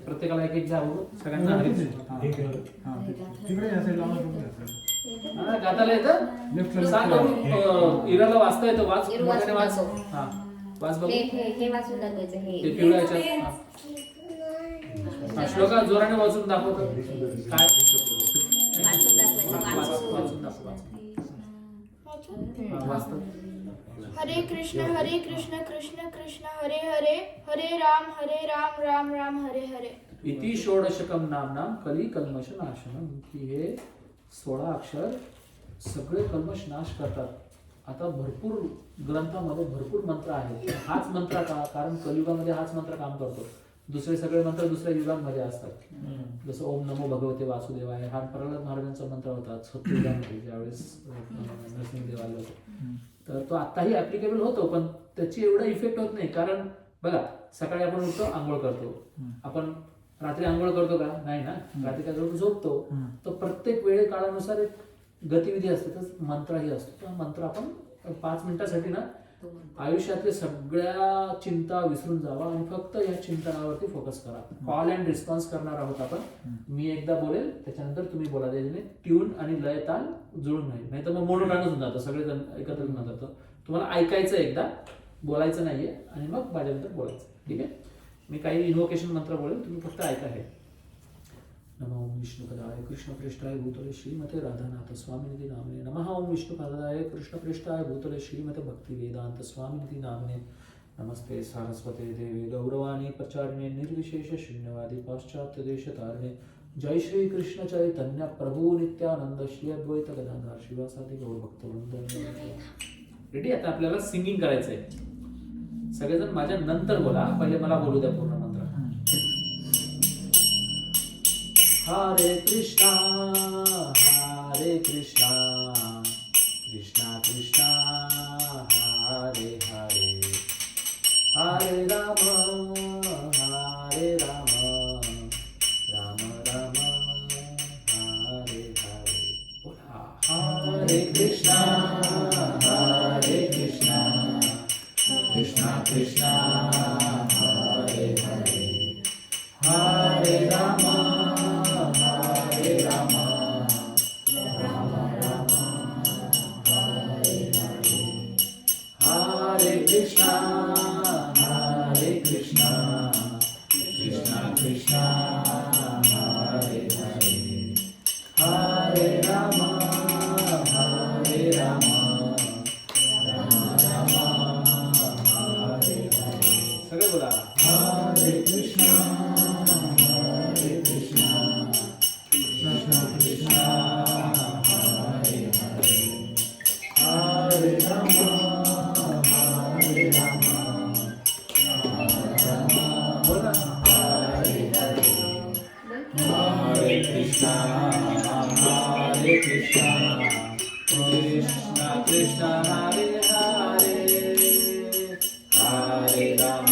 प्रत्येकाला एक एक जाऊ, सगळ्यांना हरे तिकडे या साईडला गाताला येतं, सांग इराला वाचता येतं, वाच मोठ्याने वाच. हा वाच बघू, हे वाचून दाखवायचं, ते पिवळ्या याच्यात श्लोका जोराने वाचून दाखवतो काय, वाचून दाखव. वाचतो. हरे कृष्ण कृष्ण कृष्ण हरे हरे, हरे राम राम राम हरे हरे. इति षोडशकम नाम कली कल्मश नाशनम, की हे 16 अक्षर सगळे कल्मश नाश करतात. आता भरपूर ग्रंथामध्ये भरपूर मंत्र आहेत. हाच मंत्र का, कारण कलियुगामध्ये हाच मंत्र काम करतो. दुसरे सगळे मंत्र दुसऱ्या युगांमध्ये असतात. जसं ओम नमो भगवते वासुदेवाय हा प्रल्हाद महाराजांचा मंत्र होता सत्ययुगामध्ये, ज्यावेळेस नरसिंहदेव आले होते. तर तो आताही ऍप्लिकेबल होतो, पण त्याची एवढा इफेक्ट होत नाही. कारण बघा, सकाळी आपण उठतो, आंघोळ करतो, आपण रात्री आंघोळ करतो का, नाही ना, रात्री काय करतो, झोपतो. तर प्रत्येक वेळे काळानुसार एक गतिविधी असते, तर मंत्रही असतो. तर मंत्र आपण 5 मिनिटासाठी ना आयुष्यातल्या सगळ्या चिंता विसरून जावा आणि फक्त या चिंतनावरती फोकस करा. कॉल अँड रिस्पॉन्स करणार आहोत आपण. मी एकदा बोलेल, त्याच्यानंतर तुम्ही बोला. त्याच्याने ट्यून आणि लय ताल जुळून नाही तर मग मोनोटोनच होऊन जातं, सगळेजण एकत्र होऊन जातं. तुम्हाला ऐकायचं एकदा, बोलायचं नाहीये, आणि मग माझ्यानंतर बोलायचं. ठीक आहे, मी काही इन्व्होकेशन मंत्र बोलेल, तुम्ही फक्त ऐका. हे नमः ओम विष्णुपदाय कृष्णप्रेष्ठाय भूतले श्रीमते राधानाथ स्वामिनिधी नामने. नमः ओम विष्णुपदाय कृष्णप्रेष्ठाय भूतले श्रीमते भक्तिवेदांत स्वामिनिधी नामने. नमस्ते सारस्वते देवे गौरवाणी प्रचारिणे निर्विशेष शून्यवादी पाश्चात्य देशतारिणे. जय श्री कृष्ण चैतन्य प्रभु नित्यानंद श्री अद्वैत गदाधर शिवासादि गौर भक्तवृंद. रेडी? आता आपल्याला सिंगिंग करायचंय. सगळेजण माझ्या नंतर बोला, पहिले मला बोलू द्या पूर्ण मंत्र. हरे कृष्णा कृष्णा कृष्णा हरे हरे, हरे राम राम राम हरे हरे. बोला हरे कृष्णा कृष्णा कृष्णा हरे हरे, हरे राम कृष्णा कृष्णा हरे हरे हरे राम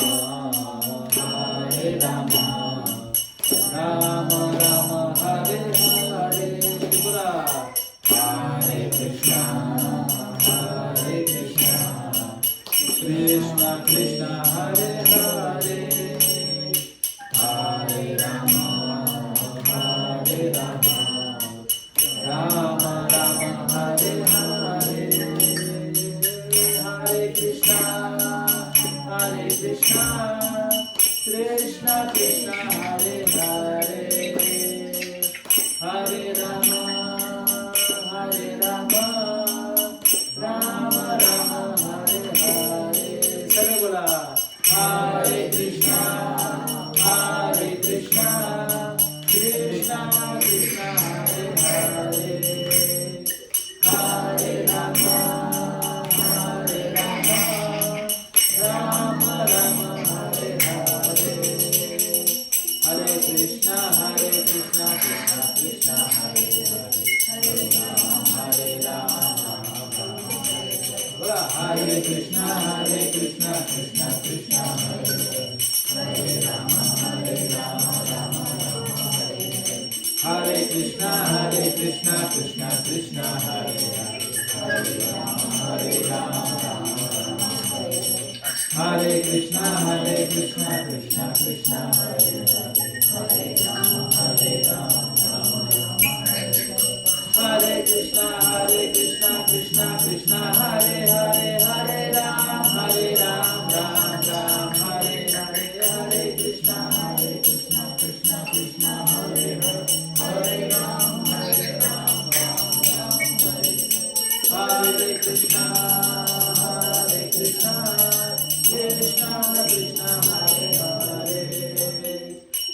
राम राम हरे हरे बोला हरे कृष्णा कृष्णा कृष्णा हरे हरे हरे राम राम राम हरे हरे हरे कृष्णा कृष्णा कृष्णा हरे हरे हरे राम राम राम हरे हरे सगळे बोला हरे कृष्णा कृष्णा कृष्णा हरे हरे हरे राम राम राम हरे हरे हरे कृष्णा कृष्णा कृष्णा हरे हरे हरे राम राम बोला हरे कृष्णा कृष्णा कृष्णा हरे हरे राम राम हरे कृष्णा कृष्णा कृष्णा हरे हरे हरे राम राम हरे कृष्णा कृष्णा कृष्णा हरे हरे हरे राम राम हरे कृष्णा कृष्णा कृष्णा हरे हरे हरे राम राम राम हरे हरे हरे कृष्णा कृष्णा कृष्णा हरे हरे हरे राम राम हरे हरे कृष्णा कृष्णा कृष्णा हरे हरे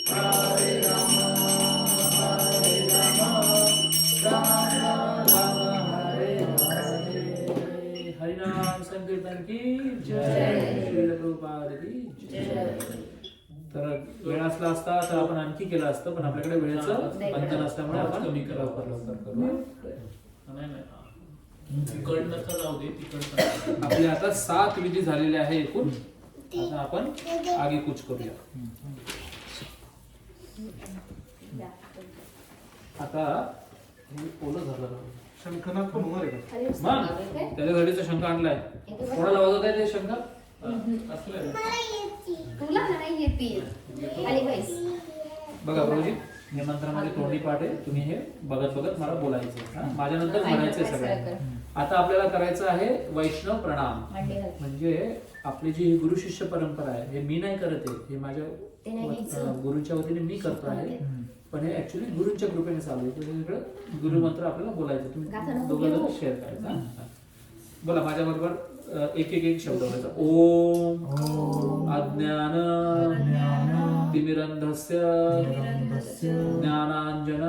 हरे राम राम राम हरे हरे हरिनाम संकीर्तन की जय श्रील प्रभुपाद की जय. तर वेळ असला असता तर आपण आणखी केलं असतं पण आपल्याकडे वेळेचं बंधन असल्यामुळे आपण कमी लवकर करू. आपले आता 7 विधी झालेले आहे एकूण. आता आपण आगे कूच करूया. आता हे ओलं झालं शंखनाद पण होणार आहे का? मग त्याच्यासाठीचा शंख आणलाय. कोणाला वाजवत आहे ते शंख? तुला नाही येते आली बाईस बघा प्रभूजी हे मंत्रामध्ये तोंडी पाठ आहे. तुम्ही हे बघत बघत मला बोलायचं. माझ्या नंतर म्हणायचंय सगळं. आता आपल्याला करायचं आहे वैष्णव प्रणाम. म्हणजे आपली जी गुरु शिष्य परंपरा आहे हे मी नाही करत आहे. हे माझ्या गुरुच्या वतीने मी करतो आहे. पण हे ऍक्च्युली गुरुंच्या कृपेने चालू आहे. सगळं गुरुमंत्र आपल्याला बोलायचं. तुम्ही दोघं शेअर करायचा. बोला माझ्या बरोबर एक शब्द बोलायचा. ओम अज्ञान तिमिरंधस्य ज्ञानांजन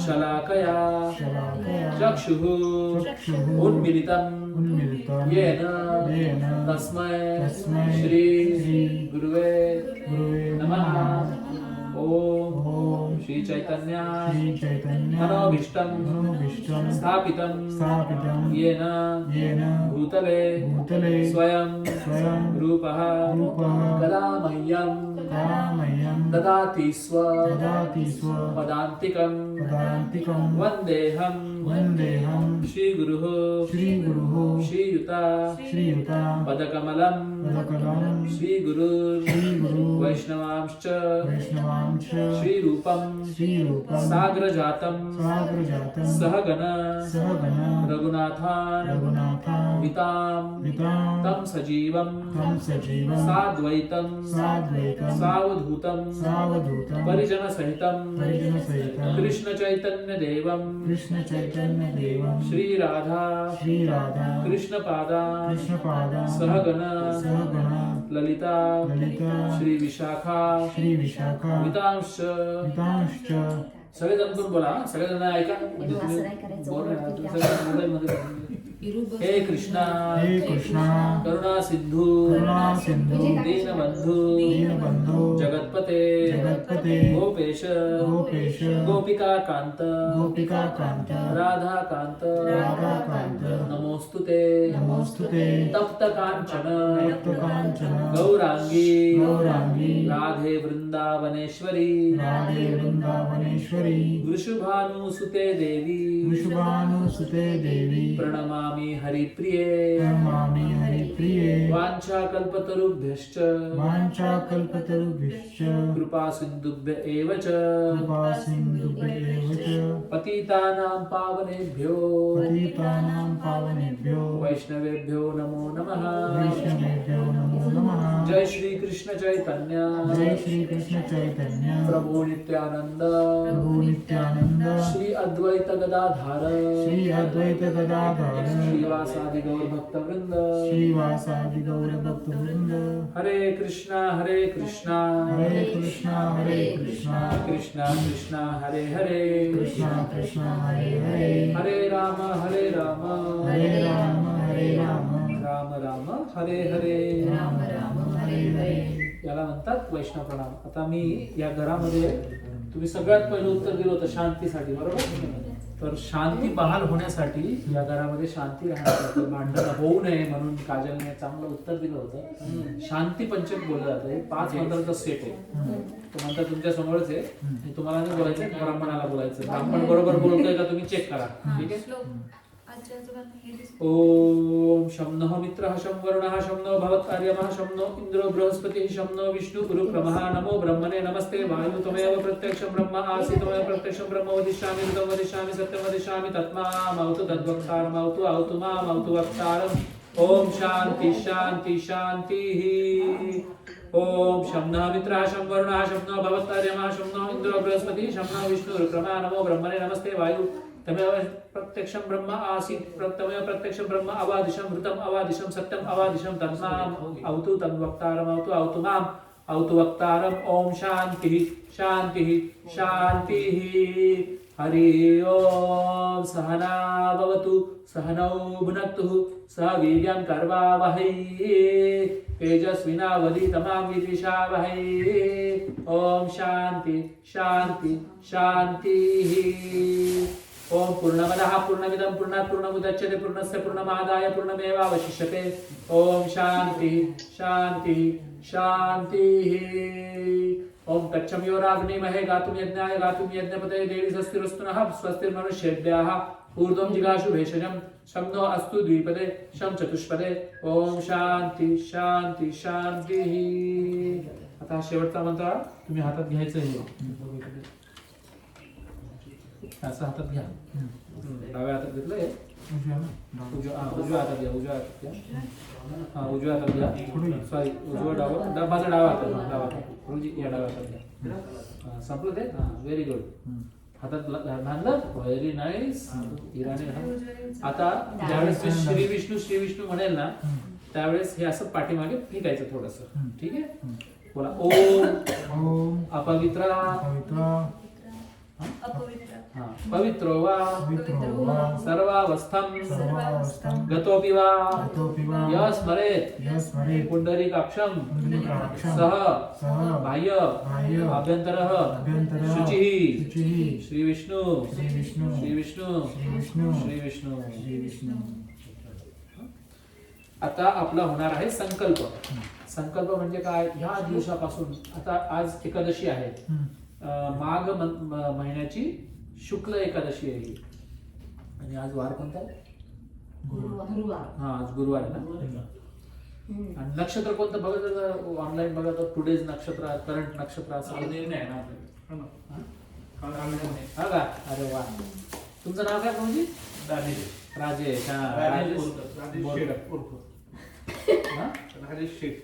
शलाकया चक्षुः उन्मीलितं येन तस्मै श्री गुरुवे नमः. ओम श्री चैतन्य मनोभीष्टं स्थापितं येन भूतले स्वयं रूपः कदा मह्यं ददाति स्व पदान्तिकं वन्देऽहं श्रीगुरुः श्रीयुता पदकमलं श्रीगुरुर् वैष्णवांश्च श्रीरूपं साग्रजातं सहगण रघुनाथान् वितां तं सजीवं साद्वैतं सावधूतं परिजनसहितं कृष्ण चैतन्य देवं श्रीराधा कृष्णपादा सहगण ललिता श्री विशाखा वितांश सगळे जण बोला. सगळेजण ऐका. म्हणजे तुम्ही बोल. मोबाईल मध्ये हे कृष्णा हे कृष्णा करुणा सिंधू करुणा सिंधू दीनबंधू दीनबंधू जगतपते जगतपते गोपेश गोपेश गोपिका कांत गोपिका कांत राधा कांत राधा कांत नमोस्तुते नमोस्तुते तप्त कांचन तप्तकांचन गौरांगी गौरांगी राधे वृंदावनेश्वरी राधे वृंदावनेश्वरी वृषभानुसुते देवी वृषभानुसुते देवी प्रणमामि हरिप्रिये प्रणमामि हरिप्रिये वाञ्छाकल्पतरुभ्यश्च वाञ्छाकल्पतरुभ्यश्च कृपा सिन्धुभ्य एव च कृपा सिन्धुभ्येव च पतितानां पावनेभ्यो पतितानां पावनेभ्यो वैष्णवेभ्यो नमो नमः वैष्णवेभ्यो नमो नमः जय श्री कृष्ण चैतन्य जय श्री कृष्ण चैतन्य प्रभु नित्यानंद प्रभु नित्यानंद श्री अद्वैत गदाधर श्री अद्वैत गदाधर श्रीवासादि गौर भक्तवृंद श्रीवासादि गौर भक्तवृंद हरे कृष्णा हरे कृष्णा कृष्णा कृष्णा हरे हरे कृष्णा कृष्णा हरे हरे हरे राम हरे राम राम राम हरे हरे राम राम हरे हरे. याला म्हणतात वैष्णव प्रणाम. आता मी या घरामध्ये तुम्ही सगळ्यात पहिलं उत्तर दिलं होतं शांतीसाठी, बरोबर. तर शांती बहाल होण्यासाठी या घरामध्ये शांती राहण्यासाठी भांडण होऊ नये म्हणून काजलने चांगलं उत्तर दिलं होतं. शांती पंचक बोललं जातं. 5 मंत्राचा सेट आहे. तो म्हणतात तुमच्या समोरच आहे, तुम्हाला नाही बोलायचं, ब्राह्मणाला बोलायचं. ब्राह्मण बरोबर बोलतोय का तुम्ही चेक करा. ठीक आहे. श्लोक आजच्या आजोबांना हे दिसतं. ओम शं नः मित्रः शं वरुणः शं नो भवत्कार्यमः शं नो इन्द्रो बृहस्पतिः शं नो विष्णु गुरुक्रमः नमो ब्रह्मणे नमस्ते वायु त्वमेव प्रत्यक्षं ब्रह्म आसि त्वमेव प्रत्यक्षं ब्रह्म वदिष्यामि ऋतं वदिष्यामि सत्यं वदिष्यामि तत्मामवतु तद्वक्तारमवतु अवतु मामवतु वक्तारम्. ओम शांति शांति शांतिः. ओम शं नः मित्रः शं वरुणः शं नो भवत्कार्यमः शं नो इन्द्रो बृहस्पतिः शं नो विष्णु गुरुक्रमः नमो ब्रह्मणे नमस्ते वायु तमेव प्रत्यक्षं ब्रह्म आसीत् तमेव प्रत्यक्षं ब्रह्म अवादिशं ऋतम् अवादिशं सत्यम् अवादिशं तन्माम् अवतु तद्वक्तारम् अवतु अवतु माम् अवतु वक्तारम्. ओम शांतिः शांतिः शांतिः. हरि ओम सहना भवतु सहनौ भुनक्तु सह वीर्यं कर्वावहै तेजस्विनावधीतमां विद्विषावहै. ओम शांति शांति शांतिः. ओम पूर्णमदः पूर्णमिदं पूर्णात् पूर्णमुदच्यते पूर्णस्य पूर्णमादाय पूर्णमेवावशिष्यते. ओम शांतिः शांतिः शांतिः. ओम तच्छम्योराग्निमहे गातुं यज्ञाय गातुं यज्ञपतये देवी स्वस्तिरस्तु नः स्वस्तिर्मनुष्येभ्यः ऊर्ध्वं जिगाशु भेषजं शं नो अस्तु द्विपदे शं चतुष्पदे. ओम शांती शांती शांतिः. आता शेवटचा मंत्र तुम्ही हातात घ्यायचं आहे. असं हातात घ्या. डाव्या हातात घेतलंय, उजव्या हातात घ्या. उजव्या हातात घ्या. हा उजव्या हातात घ्या. सॉरी उजवा डावा माझा डावा हातात. डावा हातात गुरुजी या डाव्या हातात घ्या. संपलं ते. हा व्हेरी गुड. हातात बांधलं. Very nice. आता ज्यावेळेस मी श्री विष्णू म्हणेल ना त्यावेळेस हे असं पाठीमागे फेकायचं थोडस. ठीक आहे. बोला ओम अपवित्रा पवित्रो वा सर्वावस्थं गतोपि वा यस्मरेत् पुंडरीकाक्षं सह बाह्य आभ्यन्तरः शुचिः. श्री विष्णु श्री विष्णू श्री विष्णू. आता आपला होणार आहे संकल्प. संकल्प म्हणजे काय? ह्या दिवसापासून आता आज एकादशी आहे. माघ महिन्याची शुक्ल एकादशी आहे आणि आज वार कोणता आहे? हा आज गुरुवार आहे ना. आणि नक्षत्र कोणतं बघत ऑनलाईन बघा. टुडेज नक्षत्र करंट नक्षत्र असं निर्णय आहे ना. हा का? अरे वा. तुमचं नाव काय म्हणजे? राजेश. राजेश शेठ.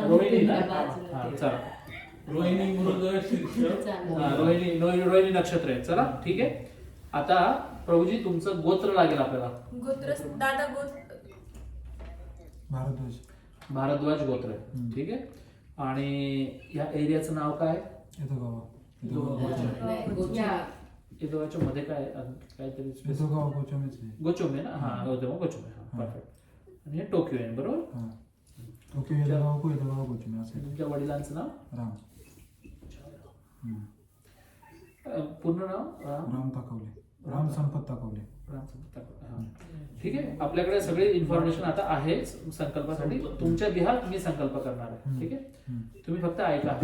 रोहिणी ना. हा चला. रोहिणी नक्षत्र आहे. चला ठीक आहे. आता प्रभूजी तुमचं गोत्र लागेल आपल्याला. गोत्र दादा गोत्र भारद्वाज गोत्र आहे. ठीक आहे. आणि या एरियाचं नाव काय? इदोगाच्या मध्ये काय काहीतरी इदोगावा गोचमेच आहे. गोचोमे ना, हा इदोगा गोचोमे, हा परफेक्ट. आणि हे टोकियो आहे बरोबर. हा. ओके इदोगावा को इदोगावा गोचमे असं आहे. तुमच्या वडिलांचं नाव राम. हम्म. पूर्ण नाव राम ताकवले. राम संपत ताकवले. हा. ठीक आहे, आपल्याकडे सगळी इन्फॉर्मेशन आता आहे संकल्पासाठी. तुमच्या बिहार मी संकल्प करणार आहे. ठीक आहे, तुम्ही फक्त ऐका.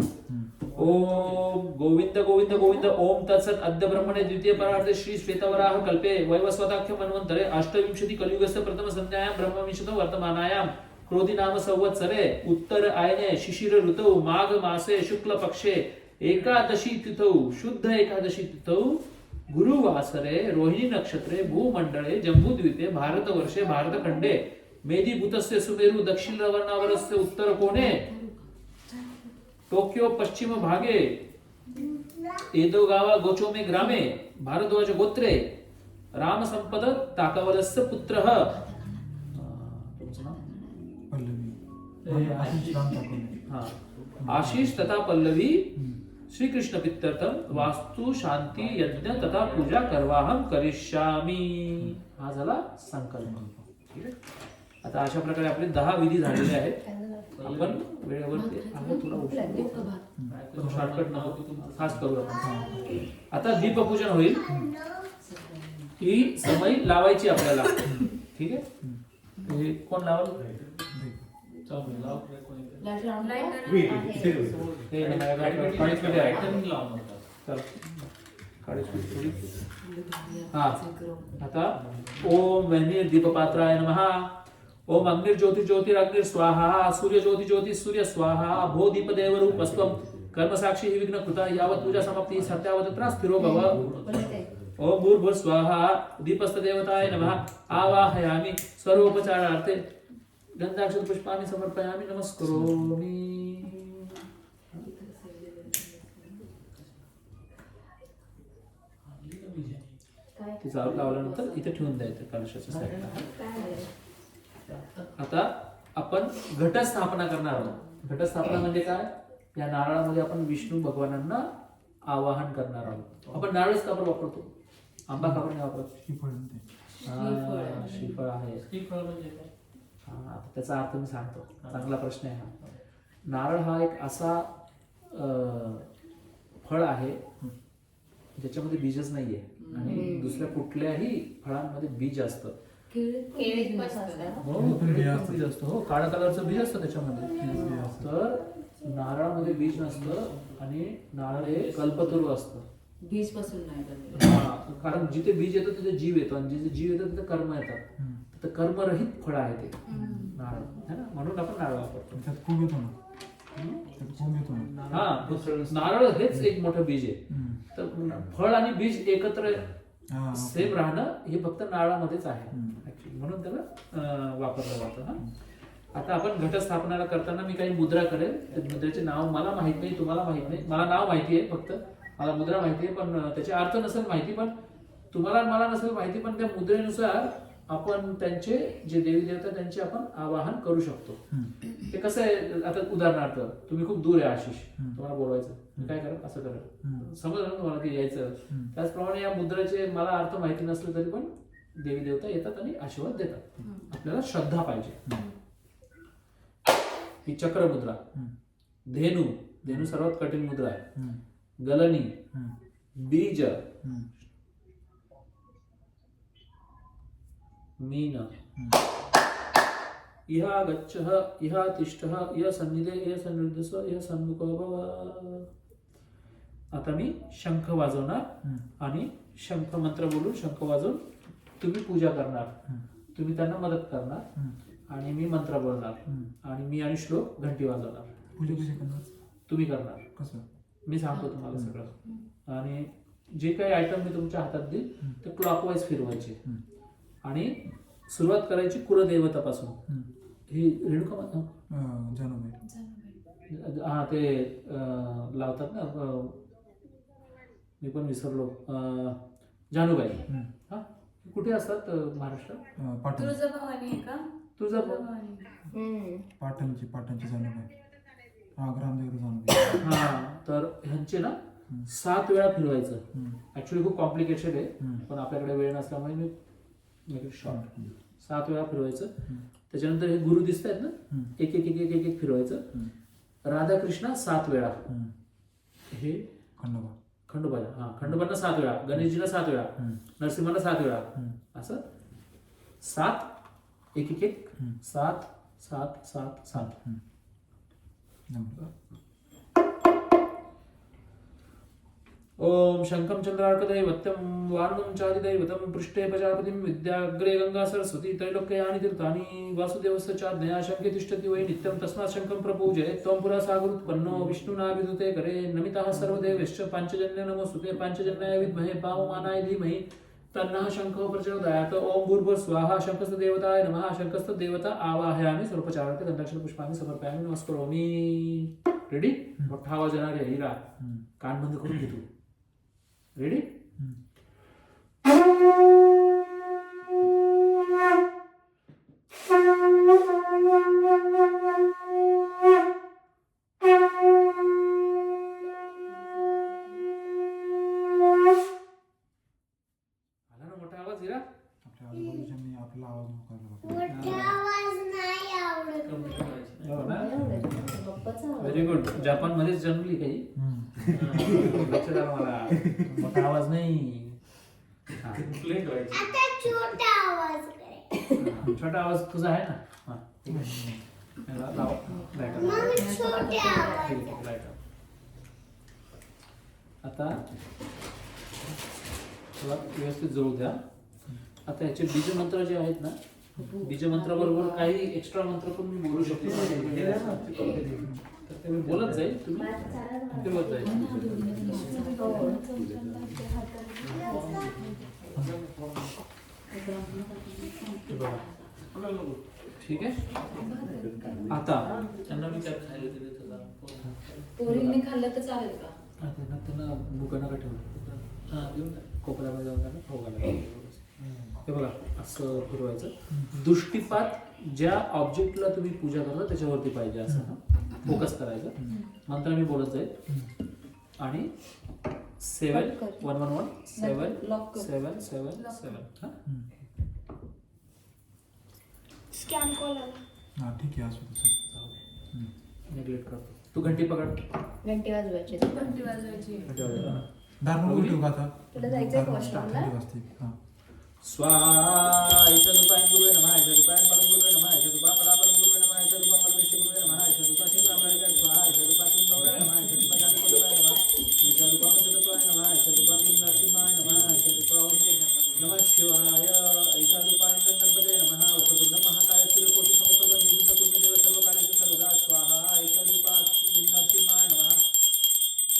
ओम गोविंद गोविंद गोविंद ओम तत्सत अद्य ब्रह्मणे द्वितीय परार्थे श्री श्वेतवराह कल्पे वैवस्वताख्य मन्वंतरे अष्टविंशति कलियुगस्य प्रथम संध्यायां ब्रह्मविंशतो वर्तमानायां क्रोधी नाम संवत्सरे उत्तर आयने शिशिर ऋतौ माघ मासे शुक्ल पक्षे एकादशी तिथौ शुद्ध एकादशी तिथौ गुरुवासरे रोहिणी नक्षत्रे भूमंडळे जम्बूद्वीपे भारतवर्षे भारतखंडे मेदिभूतस्य सुमेरु दक्षिण वर्णावरस्य उत्तर कोणे टोकियो पश्चिम भागे एदोगावा गोचोमे ग्रामे भारद्वाज गोत्रे रामसंपद ताकवलस्य पुत्रः. तुमचं नाव पल्लवी. आशिष राम ताकवले. हा, आशिष तथा पल्लवी श्री कृष्ण पित्यर्थम वास्तु शांती यज्ञ तथा पूजा करवाहम करिष्यामी. हा झाला संकल्प. ठीक आहे, आता अशा प्रकारे आपले 10 विधी झालेले आहेत. आपण वेळेवरती आहे, थोडा शॉर्टकट नको, फास्ट करू आपण. आता दीपपूजन होईल. ही समय लावायची आपल्याला. ठीक आहे, हे कोण लावल? आता ओम वैनिर दीपपात्राय नमः. ओम अग्निर ज्योति ज्योतिरग्निर स्वाहा सूर्य ज्योति ज्योति सूर्य स्वाहा भो दीपदेव रूपस्त्वं कर्म साक्षी हि विघ्न कृता यावत् पूजा समाप्ति सत्यावत् स्थिरो भव. ओम भूर्भुव स्वाहा दीपस्थ देवताय नमः. आवाहयामि सर्वोपचारार्थे गंधाक्षत पुष्पाणि समर्पयामि नमस्करोमि. तिचा लावल्यानंतर इथे ठेवून द्यायचं कलशाच्या साईडला. आता आपण घटस्थापना करणार आहोत. घटस्थापना म्हणजे काय? या नारळामध्ये आपण विष्णू भगवानांना आवाहन करणार आहोत. आपण नारळच का बरं वापरतो? आंबा का बरं नाही वापरत? श्रीफळ म्हणते. श्रीफळ आहे. आता त्याचा अर्थ मी सांगतो. चांगला प्रश्न आहे हा. नारळ हा एक असा फळ आहे ज्याच्यामध्ये बीजच नाहीये आणि दुसऱ्या कुठल्याही फळांमध्ये बीज असतं. हो, बीज असतं. हो, काळ्या कलरचं बीज असतं त्याच्यामध्ये. तर नारळामध्ये बीज नसतं आणि नारळ हे कल्पतरू असतं. बीज पासून नाही. हा, कारण जिथे बीज येतं तिथे जीव येतो आणि जिथे जीव येतो तिथे कर्म येतात. तर कर्मरहित फळ आहे ते नारळ, है ना. म्हणून आपण नारळ वापरतो. त्यात कोंब येतो ना. त्यात कोंब येतो ना. हा, नारळ हेच एक मोठं बीज आहे. तर फळ आणि बीज एकत्र सेम राहणं हे फक्त नारळामध्येच आहे. म्हणून त्याला वापरलं जातं. हा, आता आपण घटस्थापनाला करताना मी काही मुद्रा करेल. त्या मुद्रेचे नाव मला माहित नाही, तुम्हाला माहित नाही. मला नाव माहिती आहे फक्त, मला मुद्रा माहिती आहे, पण त्याचे अर्थ नसेल माहिती. पण तुम्हाला मला नसेल माहिती, पण त्या मुद्रेनुसार आपण त्यांचे जे देवी देवता त्यांचे आपण आवाहन करू शकतो. ते कसं आहे? आता उदाहरणार्थ तुम्ही खूप दूर आहे आशिष, तुम्हाला बोलवायचं, मी काय करा असं करा, समजलं ना तुम्हाला की यायचं. त्याचप्रमाणे या मुद्रेचे मला अर्थ माहिती नसले तरी पण देवी देवता येतात आणि आशीर्वाद देतात. आपल्याला श्रद्धा पाहिजे. ही चक्र मुद्रा. धेनू, धेनू सर्वात कठीण मुद्रा आहे. गलनी, बीज, मीन, इहा गच्छः इहा तिष्ठः इह सन्निधे इह सन्निधस्व इह सन्मुखो भव. आता मी शंख वाजवणार आणि शंख मंत्र बोलून शंख वाजवून तुम्ही पूजा करणार. तुम्ही त्यांना मदत करणार आणि मी मंत्र बोलणार आणि मी आणि श्लोक घंटी वाजवणार. पूजा कशी करणार? तुम्ही करणार. कसं? मी सांगतो तुम्हाला सगळं. आणि जे काही आयटम मी तुमच्या हातात देईल ते क्लॉकवाईज फिरवायचे आणि सुरुवात करायची कुलदेवतापासून. ही रेणुका जानूबाई. हा, ते लावतात ना, मी पण विसरलो. जानूबाई. हा, कुठे असतात महाराष्ट्रात? पाटण. तुळजाभवानी आहे का? तुळजाभवानी. पाटणची जानूबाई. हा, ग्रामदेवता जानूबाई. हा, तर ह्यांचे ना 7 वेळा फिरवायचं. हम्म. ऍक्च्युली खूप कॉम्प्लिकेटेड आहे, हम्म. पण आपल्याकडे वेळ नसल्यामुळे मी मेक इट शॉर्ट. 7 वेळा फिरवायचं. हम्म. त्याच्यानंतर हे गुरु दिसत आहेत ना, हम्म. एक एक एक एक एक एक फिरवायचं. राधाकृष्ण 7 वेळा, हम्म. हे खंडोबा. खंडोबाला, हा खंडोबांना 7 वेळा, गणेशजीला 7 वेळा, हम्म. नरसिंहाला 7 वेळा, हम्म. असं 7 एक एक एक हम्म. 7 7 7 7. हम्म. जमलं. ओम शंखम चंद्रार्कदैवत्यं वारुणं चादिदैवतं पृष्ठे प्रजापतिं विद्याग्रे गंगा सरस्वती त्रैलोक्यानि तीर्थानि वासुदेवस्य चाज्ञया शंखे तिष्ठति वै नित्यं तस्मात् शंखं प्रपूजय त्वं पुरा सागरोत्पन्नो विष्णुना विदुते करे नमितः सर्वदेवैश्च पाञ्चजन्य नमोस्तुते पाञ्चजन्याय विद्महे पावमानाय धीमहि तन्नः शंखो प्रचोदयात् ओम भूर्भुवस्वाहा शंखस्थ देवताय नमः शंखस्थ देवता आवाहयामि सर्वोपचारार्थ दंडाक्षर पुष्पाणि समर्पयामि नमस्करोमि. रेडी? मोठा आवाज येणार आहे हिरा, कान बंद करून घेतो. रेडी? आला ना मोठा आवाज हिरा? आपल्या आजूबाजूच्यांनी आपला आवाज नको व्हेरी गुड. जपान मध्येच जन्मली काही. लक्षात आलं मला. मोठा आवाज नाही. हा. छोटा आवाज तुझा आहे ना. हा, ठीक आहे. याला लाव. Light up. ठीक आहे, light up. आता तुला व्यवस्थित जवळ द्या. आता याचे बीजमंत्र जे आहेत ना, बीजमंत्राबरोबर काही एक्स्ट्रा मंत्र पण मी बोलू शकतो. तर ते मी बोलत जाईल, तुम्ही फिरवत जाईल. ठीक आहे. आता त्यांना मी काय खायला दिले पोरींनी खाल्लं तर चालेल का? त्यांना भुका नका ठेवलं. हा, देऊन कोपऱ्यामध्ये जाऊन त्यांना खाऊ घालायला. हे बघा, असं फिरवायचं. दृष्टीपात ज्या ऑब्जेक्टला तुम्ही पूजा करता त्याच्यावरती पाहिजे असं फोकस करायचं. मंत्र मी बोलत जाईल आणि 7 1 1 1 7 लॉक कर. 7 7 7. स्कॅम कॉल आला. हा ठीक आहे असू तसं. नेग्लेक्ट करतो. तू घंटी पकड. घंटी वाजवायची. घंटी वाजवायची. घंटी वाजव. दार नको ठेवू का आता? तुला जायचंय वॉशरूमला? थंडी वाजते. हा. स्वाहा ईशदुपायं गुरुवे नमः ईशदुपायं परम गुरुवे नमः ईशदुपा परा परम गुरुवे नमः ईशदुपा परमेश्वर गुरुवे नमः ईशदुपा शिवरामाय स्वाहा ईशदुपा किं गौराय नमः ईशदुपा जानी गुरुवे नमः ईशदुपा पंचतत्वाय नमः ईशदुपा किं नरसिंहाय नमः ईशदुपा ओम नमः शिवाय ईशदुपायं गणपते नमः वक्रतुंड महाकाय सूर्यकोटि समप्रभ निर्विघ्नं कुरु मे देव सर्वकार्येषु सर्वदा स्वाहा ईशदुपा किं नरसिंहाय नमः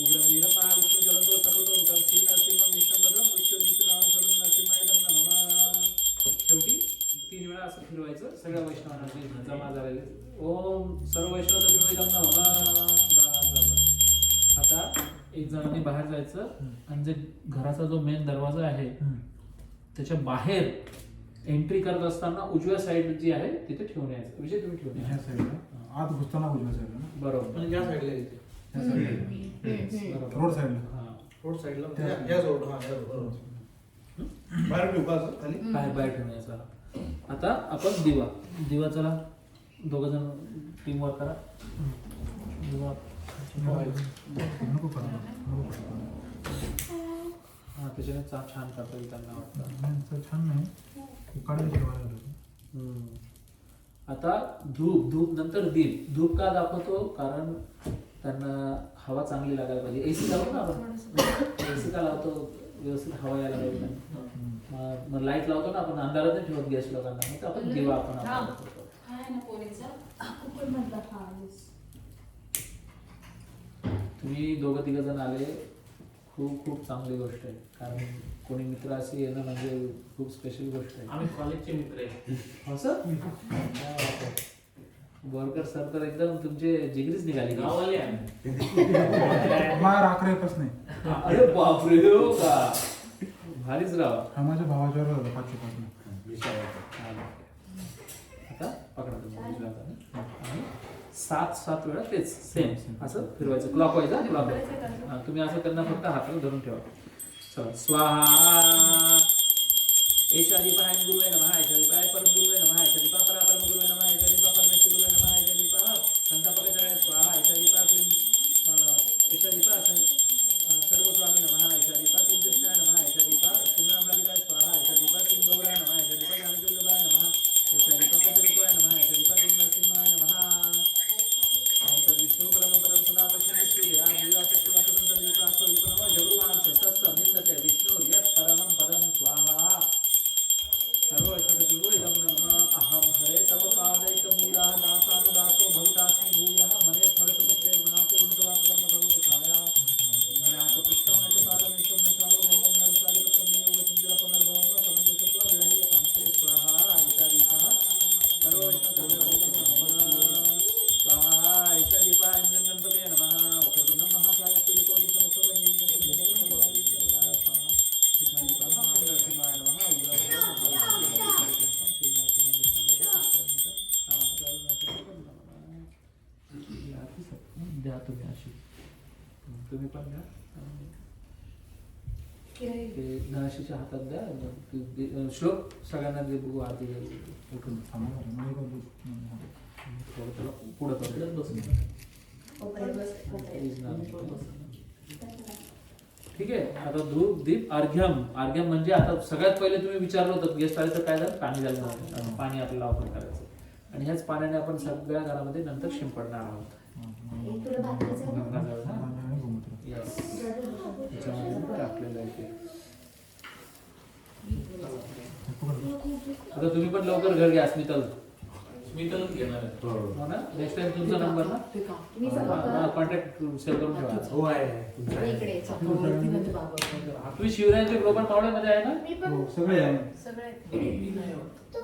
उग्रं वीरं महाविष्णु ज्वलन्तो सर्वतोमुखं श्री नरसिंहं विष्णुभद्रं मृत्युंजयनामं सर्व नरसिंहाय नमः. शेवटी 3 वेळा असं फिरवायचं. सगळ्या वैष्णवांना जमा झालेले ओम सर्व वैष्णव नमः. आता एक जणांनी बाहेर जायचं आणि जे घराचा जो मेन दरवाजा आहे त्याच्या बाहेर एंट्री करत असताना उजव्या साईड जी आहे तिथे ठेवून यायचं. विषय तुम्ही ठेवून ह्या यायचं. साईडला आत घुसताना उजव्या साईडला ना? बरोबर. म्हणजे या साईडला येते. ह्या साईडला. बरोबर. रोड साईडला. हा. रोड साईडला या रोड. हा या रोड. बाहेर ठेवू का असं खाली? बाहेर ठेवून यायचा. आता आपण दिवा चला दोघ जण टीम वर्क करा. दिवा नको करा. नको करा. हा त्याच्याने छान करता येईल त्यांना वाटतं. नाही, तर छान नाही. काढायची वाढवलं. आता धूप नंतर दीप. धूप का दाखवतो? कारण त्यांना हवा चांगली लागायला पाहिजे. एसी लावतो ना आपण. एसी का लावतो? व्यवस्थित हवा यायला पाहिजे. मग लाईट लावतो ना आपण, अंधारात नाही ठेवत गॅस लोकांना. मग आपण दिवा आपण दाखवतो. आहे ना पोरीचा? तुम्ही दोघं तिघ जण आले, खूप खूप चांगली गोष्ट आहे. कारण कोणी मित्र असे येणं म्हणजे खूप स्पेशल गोष्ट आहे. आम्ही कॉलेजचे मित्र आहे. असं बोरकर सर तर एकदम तुमचे जिगरीच निघाली. गाववाले आहे. मार आकरेपच नाही. अरे बापरे, हो का? भारीच राव. हा माझ्या भावाच्या वर होता 5 पासून. आता पकडा तुम्ही उजव्या हाताने. आणि 7 वेळा तेच सेम असं फिरवायचं क्लॉकवाईज तुम्ही असं त्यांना फक्त हाताला धरून ठेवा. चला स्वाहा एशादीपाय गुरुवे नमः एशादीपाय परम गुरुवे नमः एशादीपा परापरम गुरुवे नमः एशादीपा परमेश्वर गुरुवे नमः एशादीपा संतापके स्वाहा एशादीपा क्लीं एशादीपा सर्वस्वामी नमः एशादीपा क्लीं कृष्णाय नमः एशादीपा श्रीरामराधिकाय स्वाहा एशादीपा क्लीं गौराय नमः एशादीपा ज्ञानदेवाय नमः एशादीपा पंचरूपाय नमः एशादीपा क्लीं नरसिंहाय नमः ओम तद्विष्णु परम परम सदा पश्यन्ति सूर्या जगुरुवां सतस्स निन्दते विष्णु यत् परमं पदं स्वाहा सर्वैश्वर्यगुरुवेदं नमः अहं हरे तव पादैकमूलः दासानुदासो भवितास्मि भूयः मने स्मरतु तुभ्ये गुणान्ते गुणितवाक्कर्मकरोतु मनाकपृष्ठं न च पादमीशं न सार्वभौमं न रसादिपत्रं न योगचिन्तिरपुनर्भवं न समञ्जसत्वा विरह्य कांक्षे स्वाहा ईशादीपः सर्वैश्वर्यगुरुवेदं नमः स्वाहा ईशादीपः गणपतये नमः वक्रतुण्डं महाकाय सूर्यकोटिसमप्रभं द्या तुम्ही अशी तुम्ही पण द्या ते नशीच्या हातात द्या श्लोक सगळ्यांना दे बघू आरती पुढं करू बसून ठीक आहे. आता धूप दीप अर्घ्यम अर्घ्यम म्हणजे आता सगळ्यात पहिले तुम्ही विचारलं होतं गेस्ट आले तर काय झालं पाणी झालं पाणी आपल्याला वापर करायचं आणि ह्याच पाण्याने आपण सगळ्या घरामध्ये नंतर शिंपडणार आहोत. टाकलेलं आहे ते. आता तुम्ही पण लवकर घर घ्या. स्मितलच घेणार आहे हो ना. नेक्स्ट टाइम तुमचा नंबर ना कॉन्टॅक्ट सेव्ह करून ठेवा. हो आहे तुम्ही शिवरायांच्या ग्लोबल मावळ्यामध्ये आहे ना. सगळे आहे.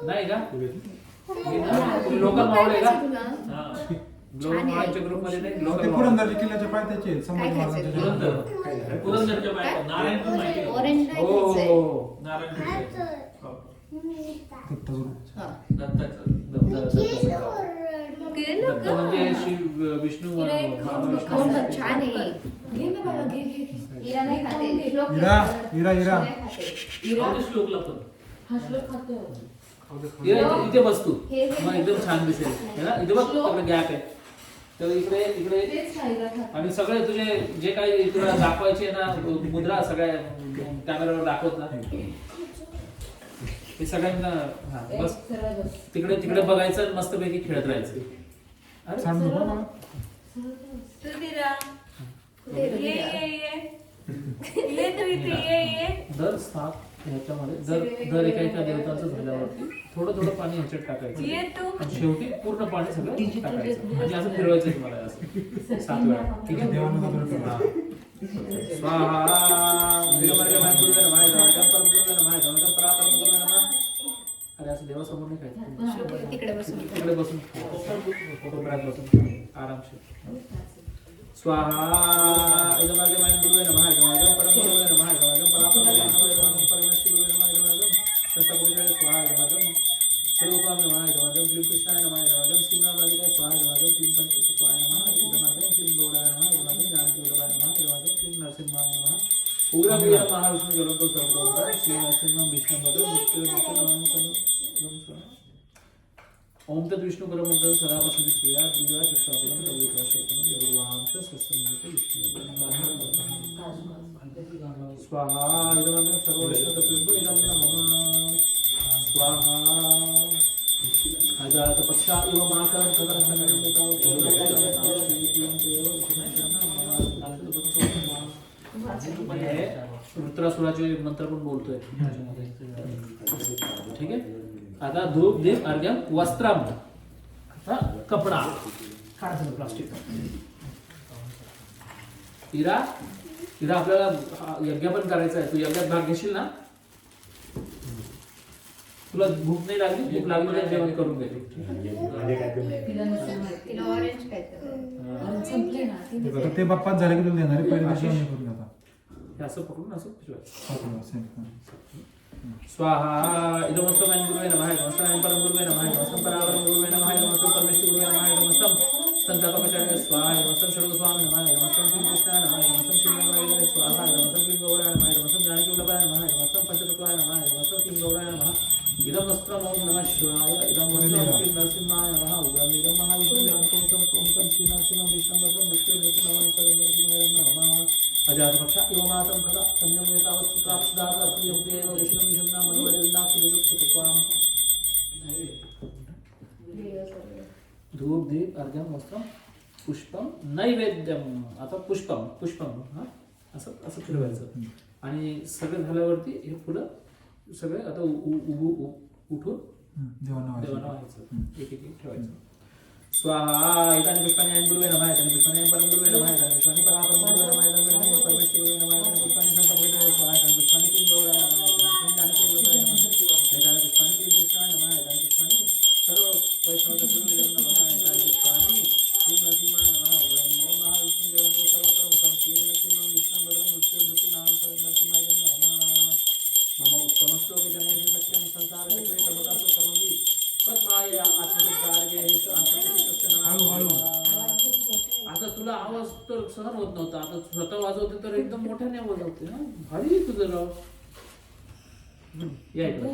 नाही का लोकल मावळे का ग्लोबल मावळ्यांच्या ग्रुप मध्ये नाही. ते लोकल पुरंदर किल्ल्याच्या पायथ्याचे संभाजी महाराजांचे पुरंदरच्या बाहेर नारायणपूर माहिती आहे? ऑरेंज नाही हो घ्यायचंय. हो नारायणपूर दत्ताचं दत्त म्हणजे शिव विष्णू कोण छान आहे. हिरा नाही खाते. श्लोक हिरा हिरा हिरा श्लोकला पण इथे बसतो मग एकदम छान दिसेल है ना. इथे बघ गॅप आहे तर इकडे इकडे आणि सगळे तुझे जे काही तुला दाखवायचे ना मुद्रा सगळ्या कॅमेरावर दाखवत ना हे सगळ्यांना हा बस तिकडे तिकडे बघायचं आणि मस्तपैकी खेळत राहायचं. सांडू बघा दर 7 ह्याच्यामध्ये दर एका देवतांचं झाल्यावरती थोडं थोडं पाणी ह्याच्यात टाकायचं आणि शेवटी पूर्ण पाणी सगळं टाकायचं म्हणजे असं फिरवायचं तुम्हाला असं 7 वेळा. ठीक आहे. स्वाहा अरे असं देवासमोर नाही खायचं. तिकडे बसून तिकडे बसून कोपऱ्यात बसून आरामशीर. स्वाहा इदमार्गे मायं गुरुवे नमः इदमार्गं परम गुरुवे नमः इदमार्गं परापरम गुरुवे नमः इदमार्गं परमेश्वर गुरुवे नमः इदमार्गं संतपुरुषाय स्वाहा इदमार्गं सर्वस्वामी नमः इदमार्गं क्लीं कृष्णाय नमः इदमार्गं श्रीरामराधिकाय स्वाहा इदमार्गं क्लीं पंचतत्वाय नमः इदमार्गं क्लीं गौराय नमः इदमार्गं ज्ञानदेवाय नमः इदमार्गं क्लीं नरसिंहाय नमः उग्रवीर महाविष्णु ज्वलंतो सर्वतोमुखः श्री नरसिंहं विष्णुपदं ओम तद विष्णु परमंगल सदा पश्यति श्रीया दिव्या शिक्षापदं तद्विकाशकं जगुर्वांश सत्संगीते विष्णु स्वाहा इदमं सर्वविष्णुतत्वं इदं नमः स्वाहा अजात पक्षा इव माकरं तदसंगमताव रुद्रासुराचे मंत्र पण बोलतोय ठीक आहे. आता धूप दीप अर्घ्यम वस्त्रम आता कपडा काढायचं प्लास्टिक. हिरा हिरा आपल्याला यज्ञ पण करायचा आहे. तू यज्ञात भाग घेशील ना. तुला भूक नाही लागली भूक लागली तर जेवण करून घे. तिला ऑरेंज खायचं. ते बाप्पाच झाले की तुला देणार आहे. पहिले जेवण करून आता हे असं पकडून असं फिरवायचं. स्वाहा इदमस्तमं गुरुवे नमः इदमस्तमं परम गुरुवे नमः इदमस्तमं परापरम गुरुवे नमः इदमस्तमं परमेश्वर गुरुवे नमः इदमस्तमं संतापकचार्य स्वाहा नमस्तं सर्वस्वामी नमः नमस्तं श्री कृष्णाय नमः नमस्तं श्री गौराय स्वाहा नमस्तं श्री गौराय नमः नमस्तं जानकी वल्लभाय नमः नमस्तं पंचतत्वाय नमः नमस्तं श्री गौराय नमः इदं वस्त्रं ओम नमः शिवाय इदं वस्त्रं श्री नरसिंहाय नमः उदं इदं महाविष्णुं ओम श्री नरसिंहं विष्णुभद्रं मृत्युर्मृत्युनारायणं नमः अजातपक्षा इवमातं खगा संयम्यतावत् सुत्राक्षदात प्रियं प्रियेव विष्णुं विष्णुना मनोवरिन्नाक्षि विदुक्षित्वाम् धूप दीप अर्घ्यम वस्त्रम पुष्पम नैवेद्यम आता पुष्पम हा असं असं फिरवायचं आणि सगळं झाल्यावरती हे फुलं सगळे आता उठून देवांना देवांना व्हायचं एक एक ठेवायचं स्वाहा इदानीं पुष्पाणि अयं गुरुवे नमः इदानीं पुष्पाणि अयं परम गुरुवे नमः इदानीं पुष्पाणि परापरम गुरुवे नमः इदानीं पुष्पाणि परमेश्वर गुरुवे नमः इदानीं पुष्पाणि संतप्रेताय स्वाहा इदानीं पुष्पाणि किं गौराय नमः इदानीं जानकी वल्लभाय नमः इदानीं पुष्पाणि किं कृष्णाय नमः इदानीं पुष्पाणि सर्व वैष्णव दत्तों नमः इदानीं पुष्पाणि किं नरसिंहाय नमः इदानीं महाविष्णु जयन्तो सर्वतोमुखं श्री नरसिंहं विष्णुभद्रं मृत्युर्मृत्युनाशनं नरसिंहाय नमः मम उत्तमश्लोके जनेषु सत्यं संसारचक्रे सर्वदा सर्वमि पद्माय आत्मजगार्गे आता तुला आवाज तर सहन होत नव्हता आता स्वतः वाजवते तर एकदम मोठ्याने वाजवते ना भारी तुझं राव या इकडे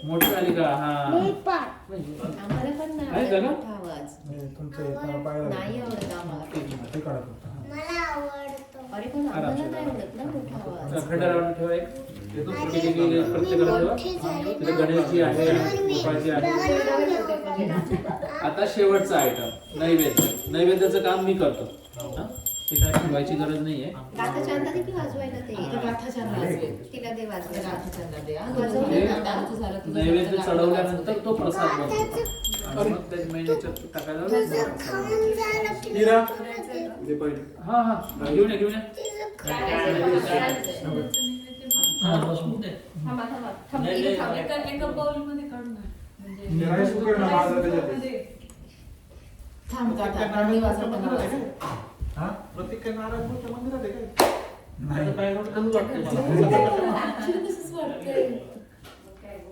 मोठी झाली का हा आम्हाला पण आहे का नाही गं? मोठा आवाज तुमचं पाहिलं नाही आवडत आम्हाला ते काढा फक्त. अरे पण आम्हाला नाही आवडत ना मोठा आवाज खंडारावर ठेवा एक प्रत्येकाला ठेवा तिथे गणेशजी आहे गोपाळजी आहे आता शेवटचा आयटम नैवेद्याचं काम मी करतो हा? ते काय ठेवायची गरज नाहीये गाथा चांदा देखील वाजवायला ते तिला दे वाजवायला नैवेद्य चढवल्यानंतर तो प्रसाद बनतो आणि मग त्या महिन्याच्या टाकायला हा हा घेऊन या एका बाउल मध्ये काढून घ्या. म्हणजे राईस कुकर ना माझा त्याच्यात. हा? प्रत्येक काही नारायण मूर्ती मंदिरात आहे काय? नाही. आता background कमी वाटतंय मला. Actually तसंच वाटतंय.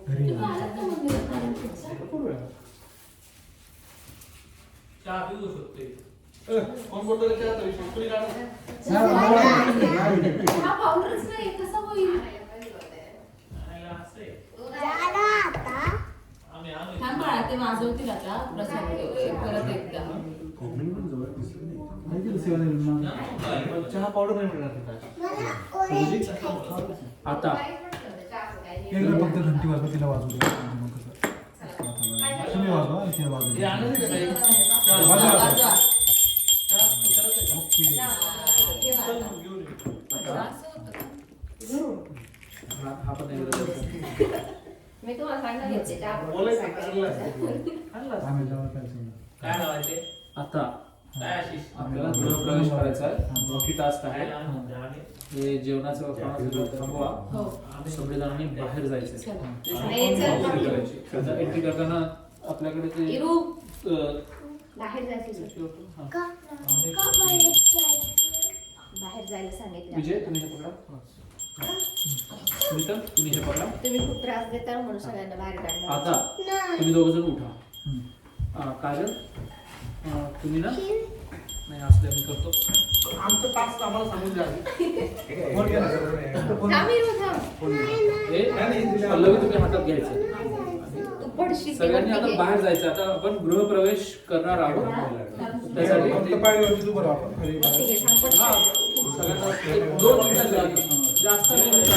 घरी तुम्ही आलात का मंदिरात नारायणपूरच्या? चहा पिऊ शकते कोण बोलतो रे चहाचा विषय? तुम्ही काढा. हा पावडरच नाही कसा होईल थांब बाळा ते वाजवतील आता प्रसाद परत एकदा माहिती का सेवा निर्माण? चहा पावडर नाही मिळणार तिथं. आता एकदा फक्त घंटी वाजवा तिला वाजवू द्या. मग कसं? तुम्ही वाजवा आणि तिला वाजवू हे द्या. आणलं का काही? वाजवा. वाजवा. ओके. हे वाजवा. घेऊन ये. हा पण नैवेद्य मी तुम्हाला सांगणार होते बोलायचं चांगलं आहे. आम्ही जेव्हा काय सगळं. काय नाव आहे ते? आता काय आशिष? आपल्याला गृहप्रवेश करायचा आहे मोठी टास्क आहे काय नाव आहे? आणि हे जेवणाचं खाण्याचं थांबवा सगळे जणांनी बाहेर जायचं एंट्री करताना आपल्याकडे ते बाहेर जायचं हा. बाहेर जायला सांगितलं विजय तुम्ही हे पकडा सुनीता तुम्ही हे पकडा तुम्ही खूप त्रास देता म्हणून सगळ्यांना बाहेर काढणार आता तुम्ही दोघ जण उठा काजल तुम्ही ना नाही असले मी करतो आमचं टास्क आम्हाला सांगून द्या. फोन घ्या ना सर. फोन. थांब हिरो, थांब. हे पल्लवी तुम्ही हातात घ्यायचं तू पडशील सगळ्यांनी आता बाहेर जायचं आता आपण गृहप्रवेश करणार आहोत त्यासाठी फक्त पायरीवरती उभं राहू आपण. खाली हा, सगळ्यांना एक 2 मिनिटं लागतील. जास्त नाही म्हणजे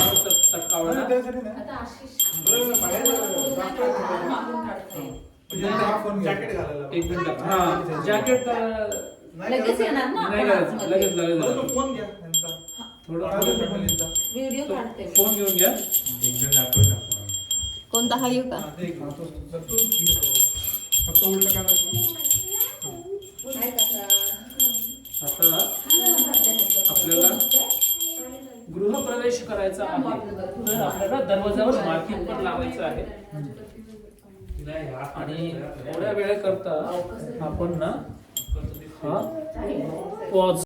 तटकावं ना. त्यासाठी नाही. आता आशिष बरं, बाहेर जास्त मागून काढतोय. म्हणजे हा फोन घ्या. जॅकेट घालायला. 1 मिनिट हा जॅकेट नाही लगेच येणार ना नाही आपण करायचं आतमध्ये. लगेच बरं, लगेच तो फोन घ्या त्यांचा. थोडं फॅमिलीचा. व्हिडिओ काढते मी. फोन घेऊन घ्या कोणता हा येऊ का हा, ते एक तो जपून घे तो. फक्त उलटं करायचं. काय करता? आता आपल्याला गृहप्रवेश करायचा आहे तर आपल्याला दरवाजावर मार्किंग पण लावायचं आहे आणि थोड्या वेळेकरता आपण ना हा पॉज